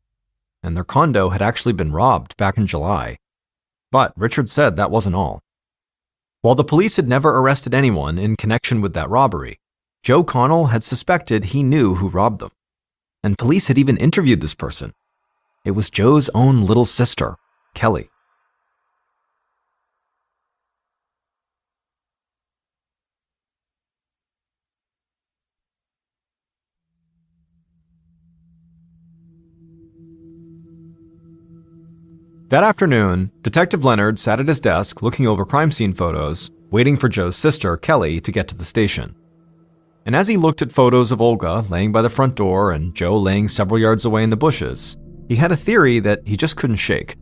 and their condo had actually been robbed back in July. But Richards said that wasn't all. While the police had never arrested anyone in connection with that robbery, Joe Connell had suspected he knew who robbed them. And police had even interviewed this person. It was Joe's own little sister, Kelly. That afternoon, Detective Leonard sat at his desk looking over crime scene photos, waiting for Joe's sister, Kelly, to get to the station. And as he looked at photos of Olga laying by the front door and Joe laying several yards away in the bushes, he had a theory that he just couldn't shake.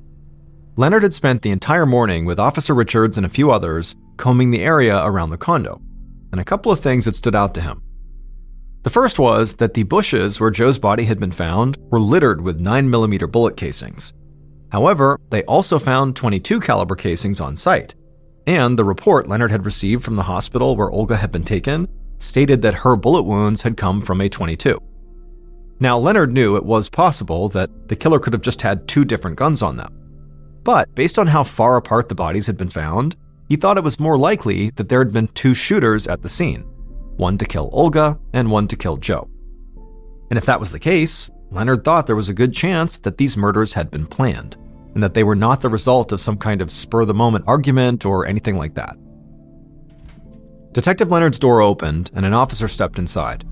Leonard had spent the entire morning with Officer Richards and a few others combing the area around the condo, and a couple of things had stood out to him. The first was that the bushes where Joe's body had been found were littered with 9mm bullet casings. However, they also found .22 caliber casings on site, and the report Leonard had received from the hospital where Olga had been taken stated that her bullet wounds had come from a .22. Now, Leonard knew it was possible that the killer could have just had 2 different guns on them. But based on how far apart the bodies had been found, he thought it was more likely that there had been 2 shooters at the scene, one to kill Olga and one to kill Joe. And if that was the case, Leonard thought there was a good chance that these murders had been planned, and that they were not the result of some kind of spur-of-the-moment argument or anything like that. Detective Leonard's door opened and an officer stepped inside.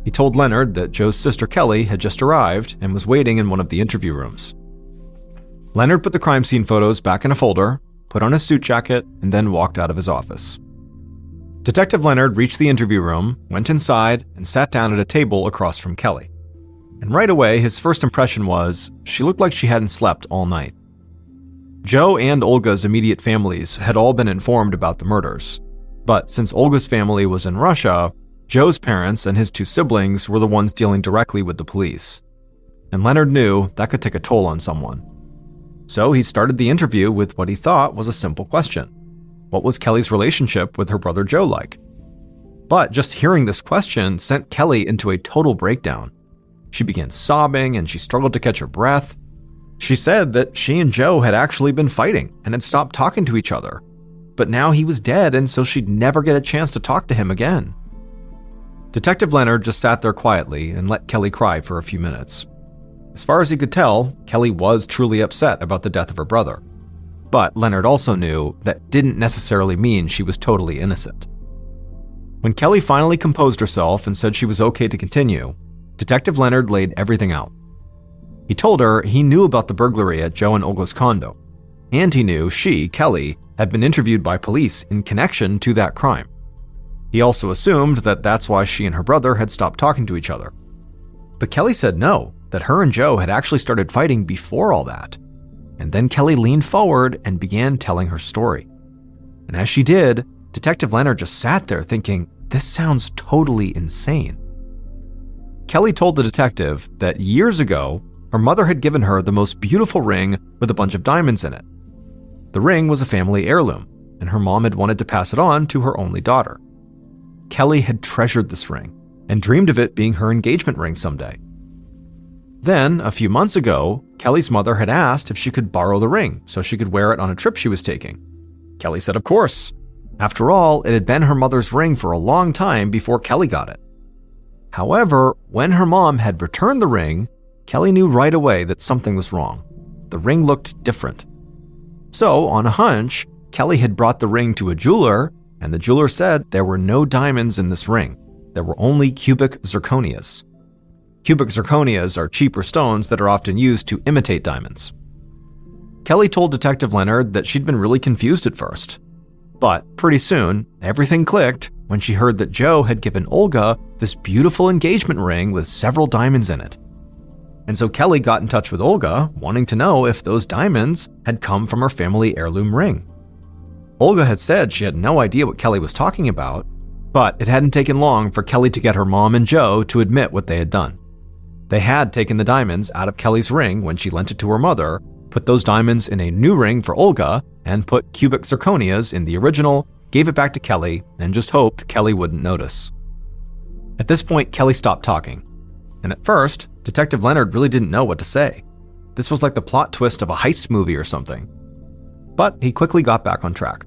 He told Leonard that Joe's sister Kelly had just arrived and was waiting in one of the interview rooms. Leonard put the crime scene photos back in a folder, put on his suit jacket, and then walked out of his office. Detective Leonard reached the interview room, went inside, and sat down at a table across from Kelly. And right away, his first impression was she looked like she hadn't slept all night. Joe and Olga's immediate families had all been informed about the murders, but since Olga's family was in Russia, Joe's parents and his two siblings were the ones dealing directly with the police, and Leonard knew that could take a toll on someone. So he started the interview with what he thought was a simple question. What was Kelly's relationship with her brother Joe like? But just hearing this question sent Kelly into a total breakdown. She began sobbing and she struggled to catch her breath. She said that she and Joe had actually been fighting and had stopped talking to each other. But now he was dead, and so she'd never get a chance to talk to him again. Detective Leonard just sat there quietly and let Kelly cry for a few minutes. As far as he could tell, Kelly was truly upset about the death of her brother. But Leonard also knew that didn't necessarily mean she was totally innocent. When Kelly finally composed herself and said she was okay to continue, Detective Leonard laid everything out. He told her he knew about the burglary at Joe and Olga's condo, and he knew she, Kelly, had been interviewed by police in connection to that crime. He also assumed that that's why she and her brother had stopped talking to each other. But Kelly said no, that her and Joe had actually started fighting before all that. And then Kelly leaned forward and began telling her story. And as she did, Detective Leonard just sat there thinking, this sounds totally insane. Kelly told the detective that years ago, her mother had given her the most beautiful ring with a bunch of diamonds in it. The ring was a family heirloom, and her mom had wanted to pass it on to her only daughter. Kelly had treasured this ring and dreamed of it being her engagement ring someday. Then, a few months ago, Kelly's mother had asked if she could borrow the ring so she could wear it on a trip she was taking. Kelly said of course. After all, it had been her mother's ring for a long time before Kelly got it. However, when her mom had returned the ring, Kelly knew right away that something was wrong. The ring looked different. So, on a hunch, Kelly had brought the ring to a jeweler, and the jeweler said there were no diamonds in this ring. There were only cubic zirconias. Cubic zirconias are cheaper stones that are often used to imitate diamonds. Kelly told Detective Leonard that she'd been really confused at first. But pretty soon, everything clicked when she heard that Joe had given Olga this beautiful engagement ring with several diamonds in it. And so Kelly got in touch with Olga, wanting to know if those diamonds had come from her family heirloom ring. Olga had said she had no idea what Kelly was talking about, but it hadn't taken long for Kelly to get her mom and Joe to admit what they had done. They had taken the diamonds out of Kelly's ring when she lent it to her mother, put those diamonds in a new ring for Olga, and put cubic zirconias in the original, gave it back to Kelly, and just hoped Kelly wouldn't notice. At this point, Kelly stopped talking. And at first, Detective Leonard really didn't know what to say. This was like the plot twist of a heist movie or something. But he quickly got back on track.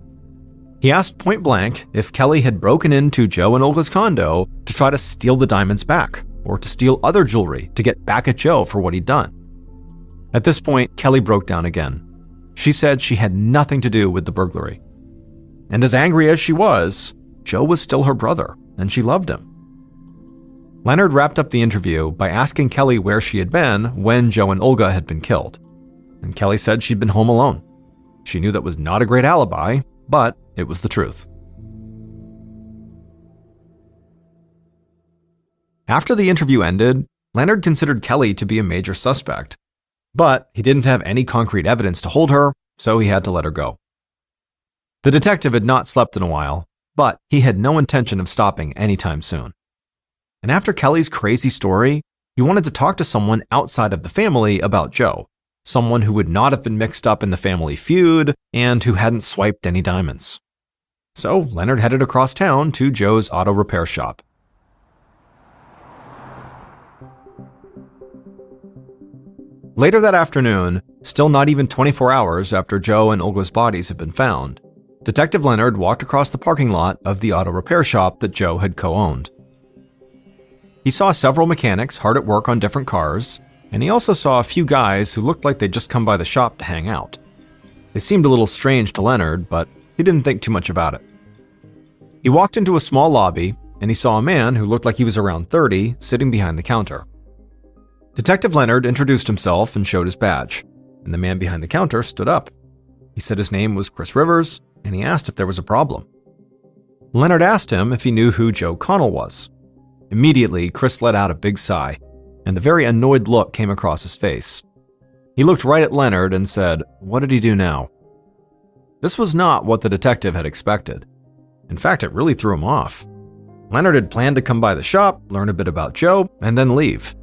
He asked point blank if Kelly had broken into Joe and Olga's condo to try to steal the diamonds back, or to steal other jewelry to get back at Joe for what he'd done. At this point, Kelly broke down again. She said she had nothing to do with the burglary. And as angry as she was, Joe was still her brother, and she loved him. Leonard wrapped up the interview by asking Kelly where she had been when Joe and Olga had been killed. And Kelly said she'd been home alone. She knew that was not a great alibi, but it was the truth. After the interview ended, Leonard considered Kelly to be a major suspect, but he didn't have any concrete evidence to hold her, so he had to let her go. The detective had not slept in a while, but he had no intention of stopping anytime soon. And after Kelly's crazy story, he wanted to talk to someone outside of the family about Joe, someone who would not have been mixed up in the family feud and who hadn't swiped any diamonds. So Leonard headed across town to Joe's auto repair shop. Later that afternoon, still not even 24 hours after Joe and Olga's bodies had been found, Detective Leonard walked across the parking lot of the auto repair shop that Joe had co-owned. He saw several mechanics hard at work on different cars, and he also saw a few guys who looked like they'd just come by the shop to hang out. They seemed a little strange to Leonard, but he didn't think too much about it. He walked into a small lobby, and he saw a man who looked like he was around 30 sitting behind the counter. Detective Leonard introduced himself and showed his badge, and the man behind the counter stood up. He said his name was Chris Rivers, and he asked if there was a problem. Leonard asked him if he knew who Joe Connell was. Immediately, Chris let out a big sigh, and a very annoyed look came across his face. He looked right at Leonard and said, "What did he do now?" This was not what the detective had expected. In fact, it really threw him off. Leonard had planned to come by the shop, learn a bit about Joe, and then leave.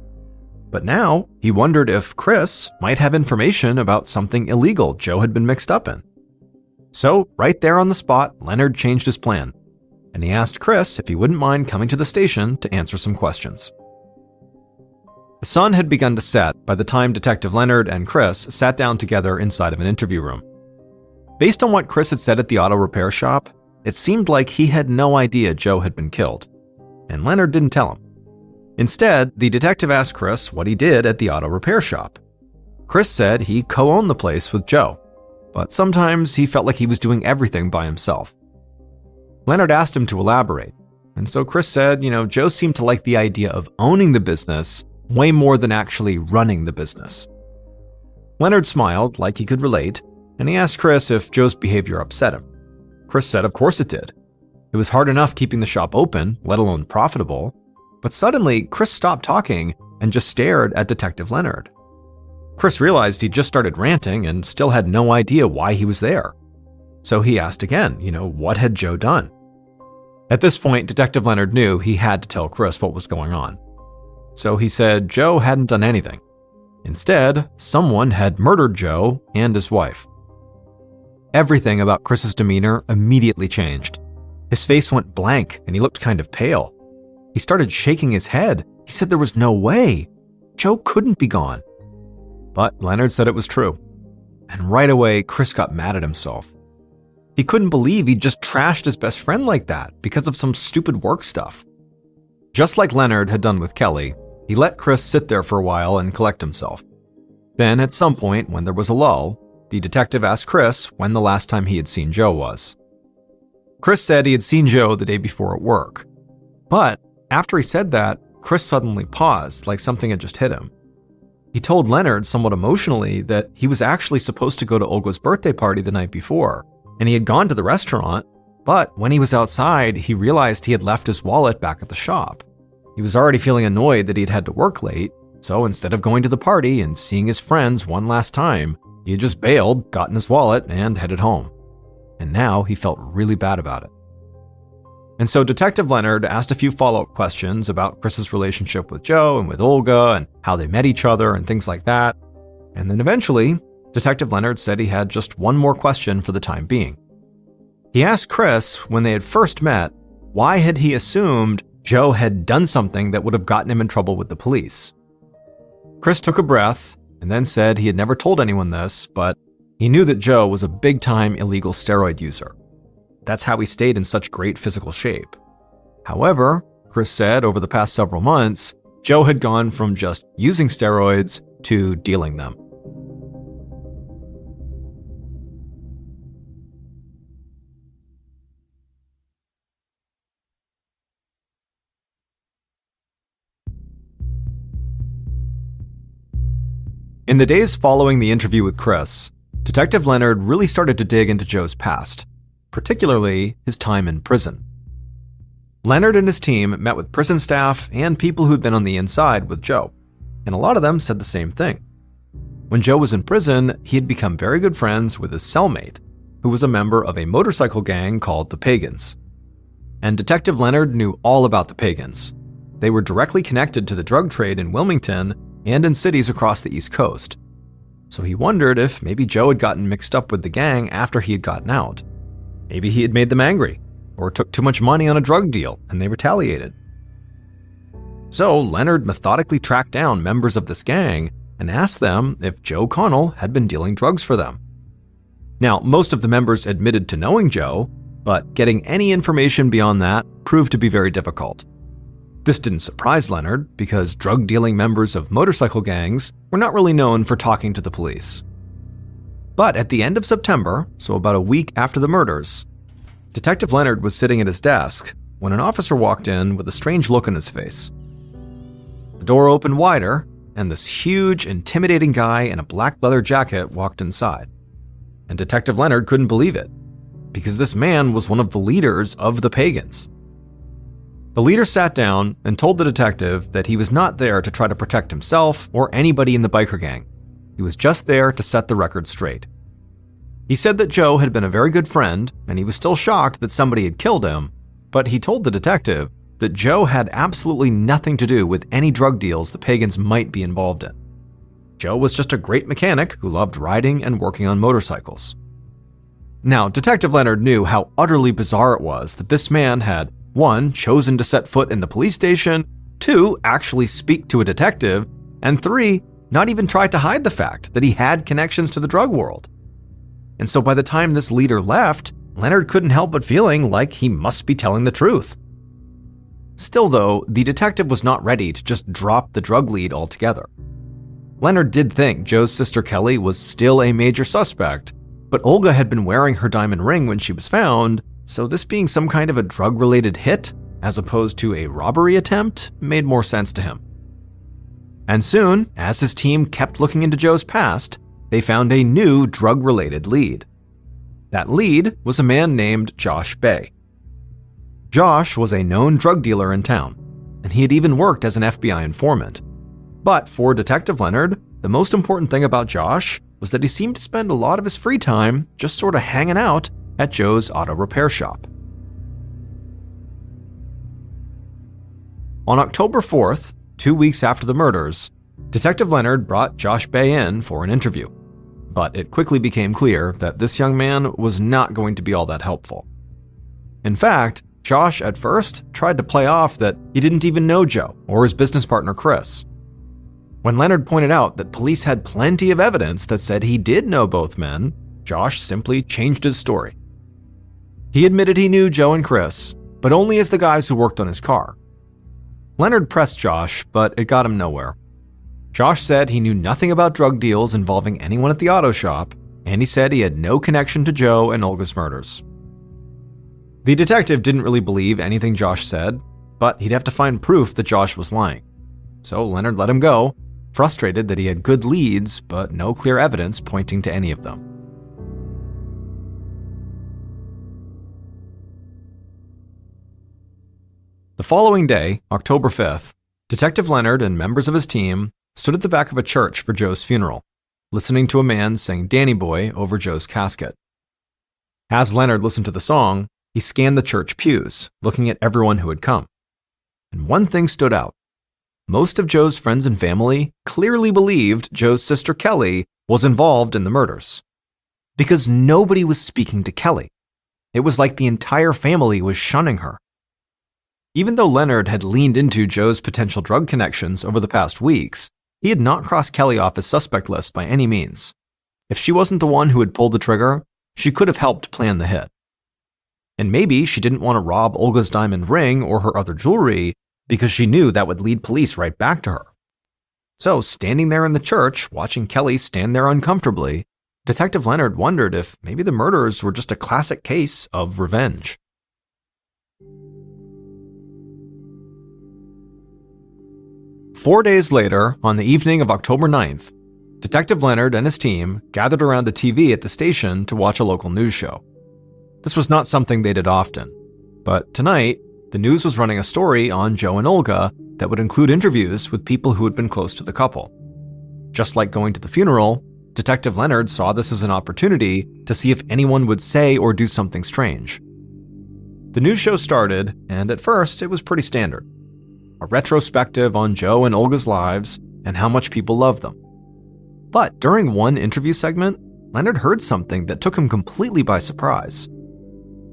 But now, he wondered if Chris might have information about something illegal Joe had been mixed up in. So, right there on the spot, Leonard changed his plan, and he asked Chris if he wouldn't mind coming to the station to answer some questions. The sun had begun to set by the time Detective Leonard and Chris sat down together inside of an interview room. Based on what Chris had said at the auto repair shop, it seemed like he had no idea Joe had been killed, and Leonard didn't tell him. Instead, the detective asked Chris what he did at the auto repair shop. Chris said he co-owned the place with Joe, but sometimes he felt like he was doing everything by himself. Leonard asked him to elaborate, and so Chris said, Joe seemed to like the idea of owning the business way more than actually running the business. Leonard smiled like he could relate, and he asked Chris if Joe's behavior upset him. Chris said of course it did. It was hard enough keeping the shop open, let alone profitable, but suddenly Chris stopped talking and just stared at Detective Leonard. Chris realized he'd just started ranting and still had no idea why he was there. So he asked again, what had Joe done? At this point, Detective Leonard knew he had to tell Chris what was going on. So he said Joe hadn't done anything. Instead, someone had murdered Joe and his wife. Everything about Chris's demeanor immediately changed. His face went blank and he looked kind of pale. He started shaking his head. He said there was no way. Joe couldn't be gone. But Leonard said it was true. And right away, Chris got mad at himself. He couldn't believe he'd just trashed his best friend like that because of some stupid work stuff. Just like Leonard had done with Kelly, he let Chris sit there for a while and collect himself. Then, at some point, when there was a lull, the detective asked Chris when the last time he had seen Joe was. Chris said he had seen Joe the day before at work. But after he said that, Chris suddenly paused like something had just hit him. He told Leonard somewhat emotionally that he was actually supposed to go to Olga's birthday party the night before, and he had gone to the restaurant, but when he was outside, he realized he had left his wallet back at the shop. He was already feeling annoyed that he'd had to work late, so instead of going to the party and seeing his friends one last time, he had just bailed, gotten his wallet, and headed home. And now he felt really bad about it. And so Detective Leonard asked a few follow-up questions about Chris's relationship with Joe and with Olga and how they met each other and things like that. And then eventually, Detective Leonard said he had just one more question for the time being. He asked Chris, when they had first met, why had he assumed Joe had done something that would have gotten him in trouble with the police. Chris took a breath and then said he had never told anyone this, but he knew that Joe was a big-time illegal steroid user. That's how he stayed in such great physical shape. However, Chris said over the past several months, Joe had gone from just using steroids to dealing them. In the days following the interview with Chris, Detective Leonard really started to dig into Joe's past, particularly his time in prison. Leonard and his team met with prison staff and people who'd been on the inside with Joe, and a lot of them said the same thing. When Joe was in prison, he had become very good friends with his cellmate, who was a member of a motorcycle gang called the Pagans. And Detective Leonard knew all about the Pagans. They were directly connected to the drug trade in Wilmington and in cities across the East Coast. So he wondered if maybe Joe had gotten mixed up with the gang after he had gotten out. Maybe he had made them angry, or took too much money on a drug deal and they retaliated. So Leonard methodically tracked down members of this gang and asked them if Joe Connell had been dealing drugs for them. Now, most of the members admitted to knowing Joe, but getting any information beyond that proved to be very difficult. This didn't surprise Leonard because drug-dealing members of motorcycle gangs were not really known for talking to the police. But at the end of September, so about a week after the murders, Detective Leonard was sitting at his desk when an officer walked in with a strange look on his face. The door opened wider, and this huge, intimidating guy in a black leather jacket walked inside. And Detective Leonard couldn't believe it, because this man was one of the leaders of the Pagans. The leader sat down and told the detective that he was not there to try to protect himself or anybody in the biker gang. He was just there to set the record straight. He said that Joe had been a very good friend, and he was still shocked that somebody had killed him, but he told the detective that Joe had absolutely nothing to do with any drug deals the Pagans might be involved in. Joe was just a great mechanic who loved riding and working on motorcycles. Now, Detective Leonard knew how utterly bizarre it was that this man had 1. Chosen to set foot in the police station, 2. Actually speak to a detective, and 3. Not even try to hide the fact that he had connections to the drug world. And so by the time this leader left, Leonard couldn't help but feeling like he must be telling the truth. Still though, the detective was not ready to just drop the drug lead altogether. Leonard did think Joe's sister Kelly was still a major suspect, but Olga had been wearing her diamond ring when she was found, so this being some kind of a drug-related hit, as opposed to a robbery attempt, made more sense to him. And soon, as his team kept looking into Joe's past, they found a new drug-related lead. That lead was a man named Josh Bay. Josh was a known drug dealer in town, and he had even worked as an FBI informant. But for Detective Leonard, the most important thing about Josh was that he seemed to spend a lot of his free time just sort of hanging out at Joe's auto repair shop. On October 4th, 2 weeks after the murders, Detective Leonard brought Josh Bay in for an interview. But it quickly became clear that this young man was not going to be all that helpful. In fact, Josh at first tried to play off that he didn't even know Joe or his business partner Chris. When Leonard pointed out that police had plenty of evidence that said he did know both men, Josh simply changed his story. He admitted he knew Joe and Chris, but only as the guys who worked on his car. Leonard pressed Josh, but it got him nowhere. Josh said he knew nothing about drug deals involving anyone at the auto shop, and he said he had no connection to Joe and Olga's murders. The detective didn't really believe anything Josh said, but he'd have to find proof that Josh was lying. So Leonard let him go, frustrated that he had good leads, but no clear evidence pointing to any of them. The following day, October 5th, Detective Leonard and members of his team stood at the back of a church for Joe's funeral, listening to a man sing Danny Boy over Joe's casket. As Leonard listened to the song, he scanned the church pews, looking at everyone who had come. And one thing stood out. Most of Joe's friends and family clearly believed Joe's sister Kelly was involved in the murders. Because nobody was speaking to Kelly. It was like the entire family was shunning her. Even though Leonard had leaned into Joe's potential drug connections over the past weeks, he had not crossed Kelly off his suspect list by any means. If she wasn't the one who had pulled the trigger, she could have helped plan the hit. And maybe she didn't want to rob Olga's diamond ring or her other jewelry because she knew that would lead police right back to her. So, standing there in the church, watching Kelly stand there uncomfortably, Detective Leonard wondered if maybe the murders were just a classic case of revenge. Four days later, on the evening of October 9th, Detective Leonard and his team gathered around a TV at the station to watch a local news show. This was not something they did often, but tonight, the news was running a story on Joe and Olga that would include interviews with people who had been close to the couple. Just like going to the funeral, Detective Leonard saw this as an opportunity to see if anyone would say or do something strange. The news show started, and at first it was pretty standard. A retrospective on Joe and Olga's lives and how much people love them. But during one interview segment, Leonard heard something that took him completely by surprise.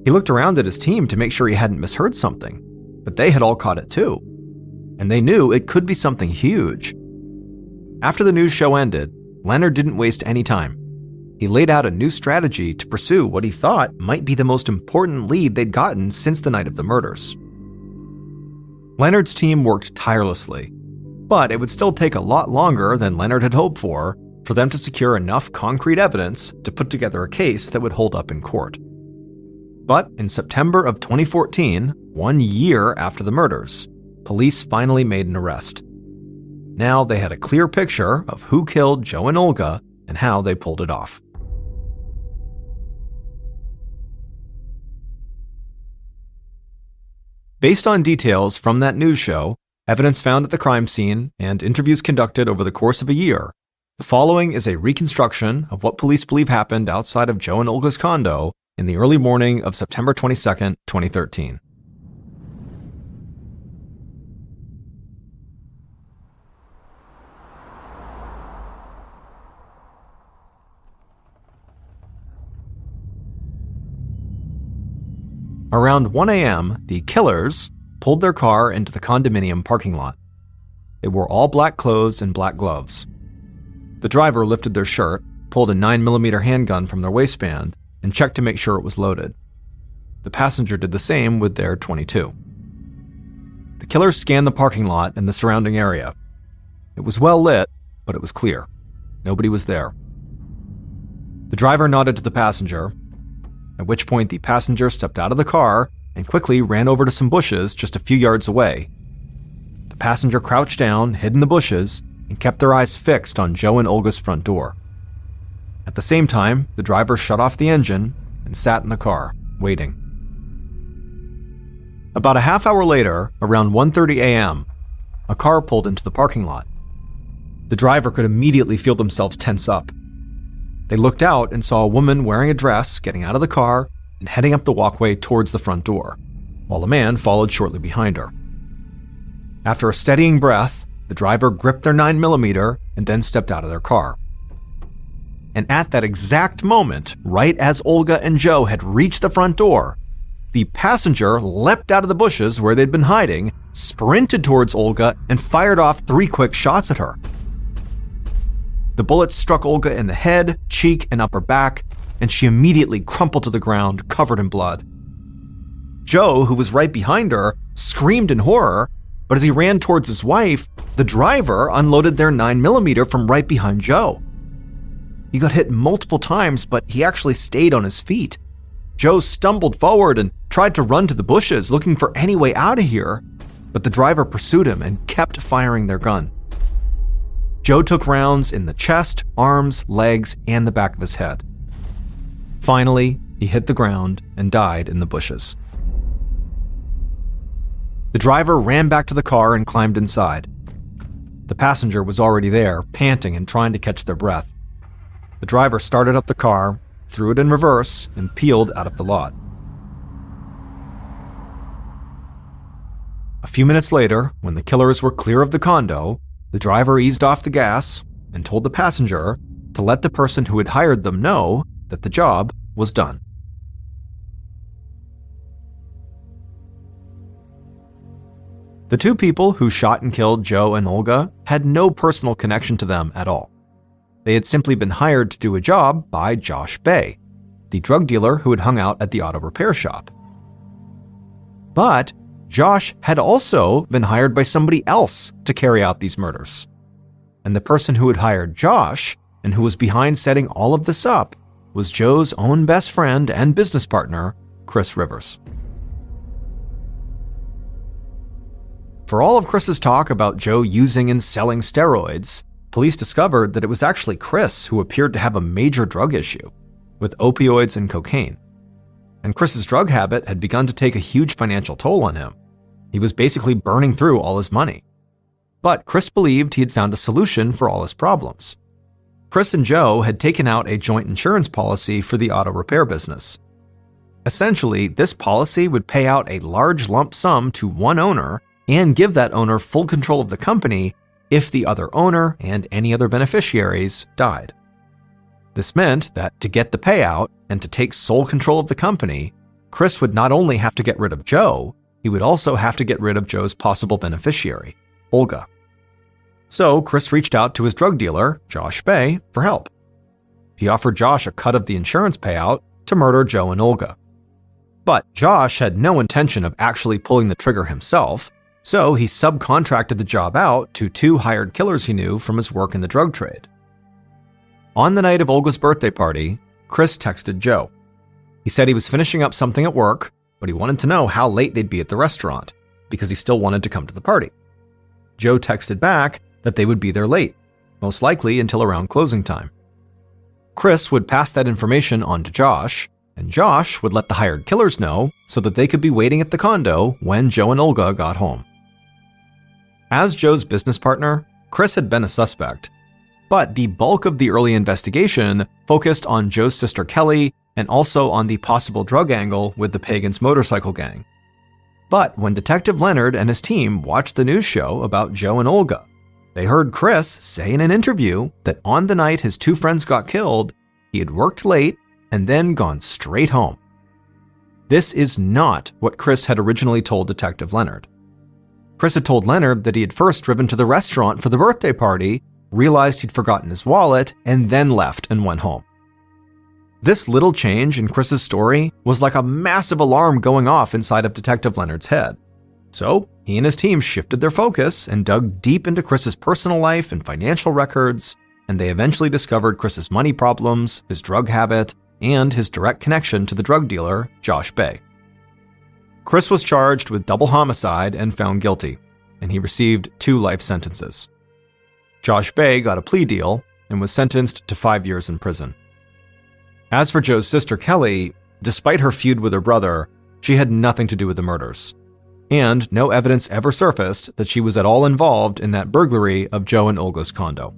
He looked around at his team to make sure he hadn't misheard something, but they had all caught it too. And they knew it could be something huge. After the news show ended, Leonard didn't waste any time. He laid out a new strategy to pursue what he thought might be the most important lead they'd gotten since the night of the murders. Leonard's team worked tirelessly, but it would still take a lot longer than Leonard had hoped for them to secure enough concrete evidence to put together a case that would hold up in court. But in September of 2014, 1 year after the murders, police finally made an arrest. Now they had a clear picture of who killed Joe and Olga and how they pulled it off. Based on details from that news show, evidence found at the crime scene, and interviews conducted over the course of a year, the following is a reconstruction of what police believe happened outside of Joe and Olga's condo in the early morning of September 22, 2013. Around 1 a.m., the killers pulled their car into the condominium parking lot. They wore all black clothes and black gloves. The driver lifted their shirt, pulled a 9mm handgun from their waistband, and checked to make sure it was loaded. The passenger did the same with their .22. The killers scanned the parking lot and the surrounding area. It was well lit, but it was clear. Nobody was there. The driver nodded to the passenger, at which point the passenger stepped out of the car and quickly ran over to some bushes just a few yards away. The passenger crouched down, hid in the bushes, and kept their eyes fixed on Joe and Olga's front door. At the same time, the driver shut off the engine and sat in the car, waiting. About a half hour later, around 1:30 a.m., a car pulled into the parking lot. The driver could immediately feel themselves tense up. They looked out and saw a woman wearing a dress getting out of the car and heading up the walkway towards the front door, while a man followed shortly behind her. After a steadying breath, the driver gripped their 9mm and then stepped out of their car. And at that exact moment, right as Olga and Joe had reached the front door, the passenger leapt out of the bushes where they'd been hiding, sprinted towards Olga, and fired off 3 quick shots at her. The bullets struck Olga in the head, cheek, and upper back, and she immediately crumpled to the ground, covered in blood. Joe, who was right behind her, screamed in horror, but as he ran towards his wife, the driver unloaded their 9mm from right behind Joe. He got hit multiple times, but he actually stayed on his feet. Joe stumbled forward and tried to run to the bushes, looking for any way out of here, but the driver pursued him and kept firing their gun. Joe took rounds in the chest, arms, legs, and the back of his head. Finally, he hit the ground and died in the bushes. The driver ran back to the car and climbed inside. The passenger was already there, panting and trying to catch their breath. The driver started up the car, threw it in reverse, and peeled out of the lot. A few minutes later, when the killers were clear of the condo, the driver eased off the gas and told the passenger to let the person who had hired them know that the job was done. The 2 people who shot and killed Joe and Olga had no personal connection to them at all. They had simply been hired to do a job by Josh Bay, the drug dealer who had hung out at the auto repair shop. But Josh had also been hired by somebody else to carry out these murders. And the person who had hired Josh, and who was behind setting all of this up, was Joe's own best friend and business partner, Chris Rivers. For all of Chris's talk about Joe using and selling steroids, police discovered that it was actually Chris who appeared to have a major drug issue, with opioids and cocaine. And Chris's drug habit had begun to take a huge financial toll on him. He was basically burning through all his money. But Chris believed he had found a solution for all his problems. Chris and Joe had taken out a joint insurance policy for the auto repair business. Essentially, this policy would pay out a large lump sum to one owner and give that owner full control of the company if the other owner and any other beneficiaries died. This meant that to get the payout and to take sole control of the company, Chris would not only have to get rid of Joe, he would also have to get rid of Joe's possible beneficiary, Olga. So Chris reached out to his drug dealer, Josh Bay, for help. He offered Josh a cut of the insurance payout to murder Joe and Olga. But Josh had no intention of actually pulling the trigger himself, so he subcontracted the job out to 2 hired killers he knew from his work in the drug trade. On the night of Olga's birthday party, Chris texted Joe. He said he was finishing up something at work, but he wanted to know how late they'd be at the restaurant, because he still wanted to come to the party. Joe texted back that they would be there late, most likely until around closing time. Chris would pass that information on to Josh, and Josh would let the hired killers know so that they could be waiting at the condo when Joe and Olga got home. As Joe's business partner, Chris had been a suspect, but the bulk of the early investigation focused on Joe's sister Kelly and also on the possible drug angle with the Pagans motorcycle gang. But when Detective Leonard and his team watched the news show about Joe and Olga, they heard Chris say in an interview that on the night his 2 friends got killed, he had worked late and then gone straight home. This is not what Chris had originally told Detective Leonard. Chris had told Leonard that he had first driven to the restaurant for the birthday party, realized he'd forgotten his wallet, and then left and went home. This little change in Chris's story was like a massive alarm going off inside of Detective Leonard's head. So he and his team shifted their focus and dug deep into Chris's personal life and financial records, and they eventually discovered Chris's money problems, his drug habit, and his direct connection to the drug dealer, Josh Bay. Chris was charged with double homicide and found guilty, and he received 2 life sentences. Josh Bay got a plea deal and was sentenced to 5 years in prison. As for Joe's sister Kelly, despite her feud with her brother, she had nothing to do with the murders, and no evidence ever surfaced that she was at all involved in that burglary of Joe and Olga's condo.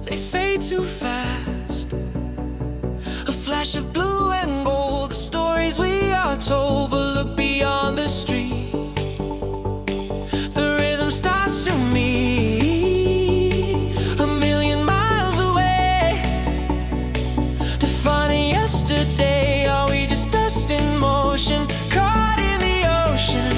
They fade too fast. A flash of blue and gold, the stories we are told, but look beyond the street. The rhythm starts to meet a million miles away. Defining yesterday, are we just dust in motion, caught in the ocean?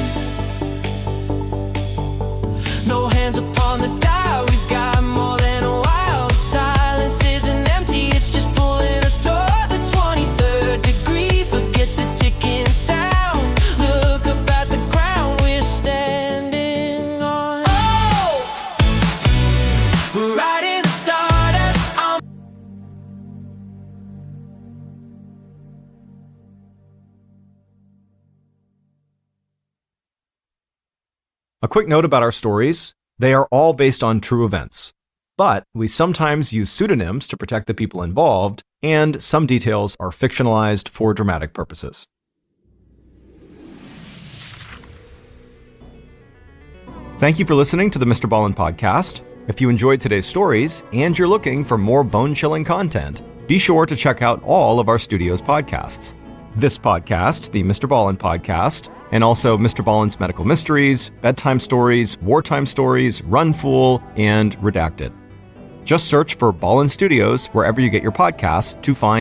No hands upon the dial, we've got more than a while. Silence isn't empty, it's just pulling us toward the 23rd degree. Forget the ticking sound, look up at the ground we're standing on. Oh, we're riding the stardust on. A quick note about our stories: they are all based on true events, but we sometimes use pseudonyms to protect the people involved, and some details are fictionalized for dramatic purposes. Thank you for listening to the Mr. Ballen podcast. If you enjoyed today's stories and you're looking for more bone-chilling content, be sure to check out all of our studio's podcasts. This podcast, the Mr. Ballen podcast, and also Mr. Ballen's Medical Mysteries, Bedtime Stories, Wartime Stories, Run Fool, and Redacted. Just search for Ballen Studios wherever you get your podcasts to find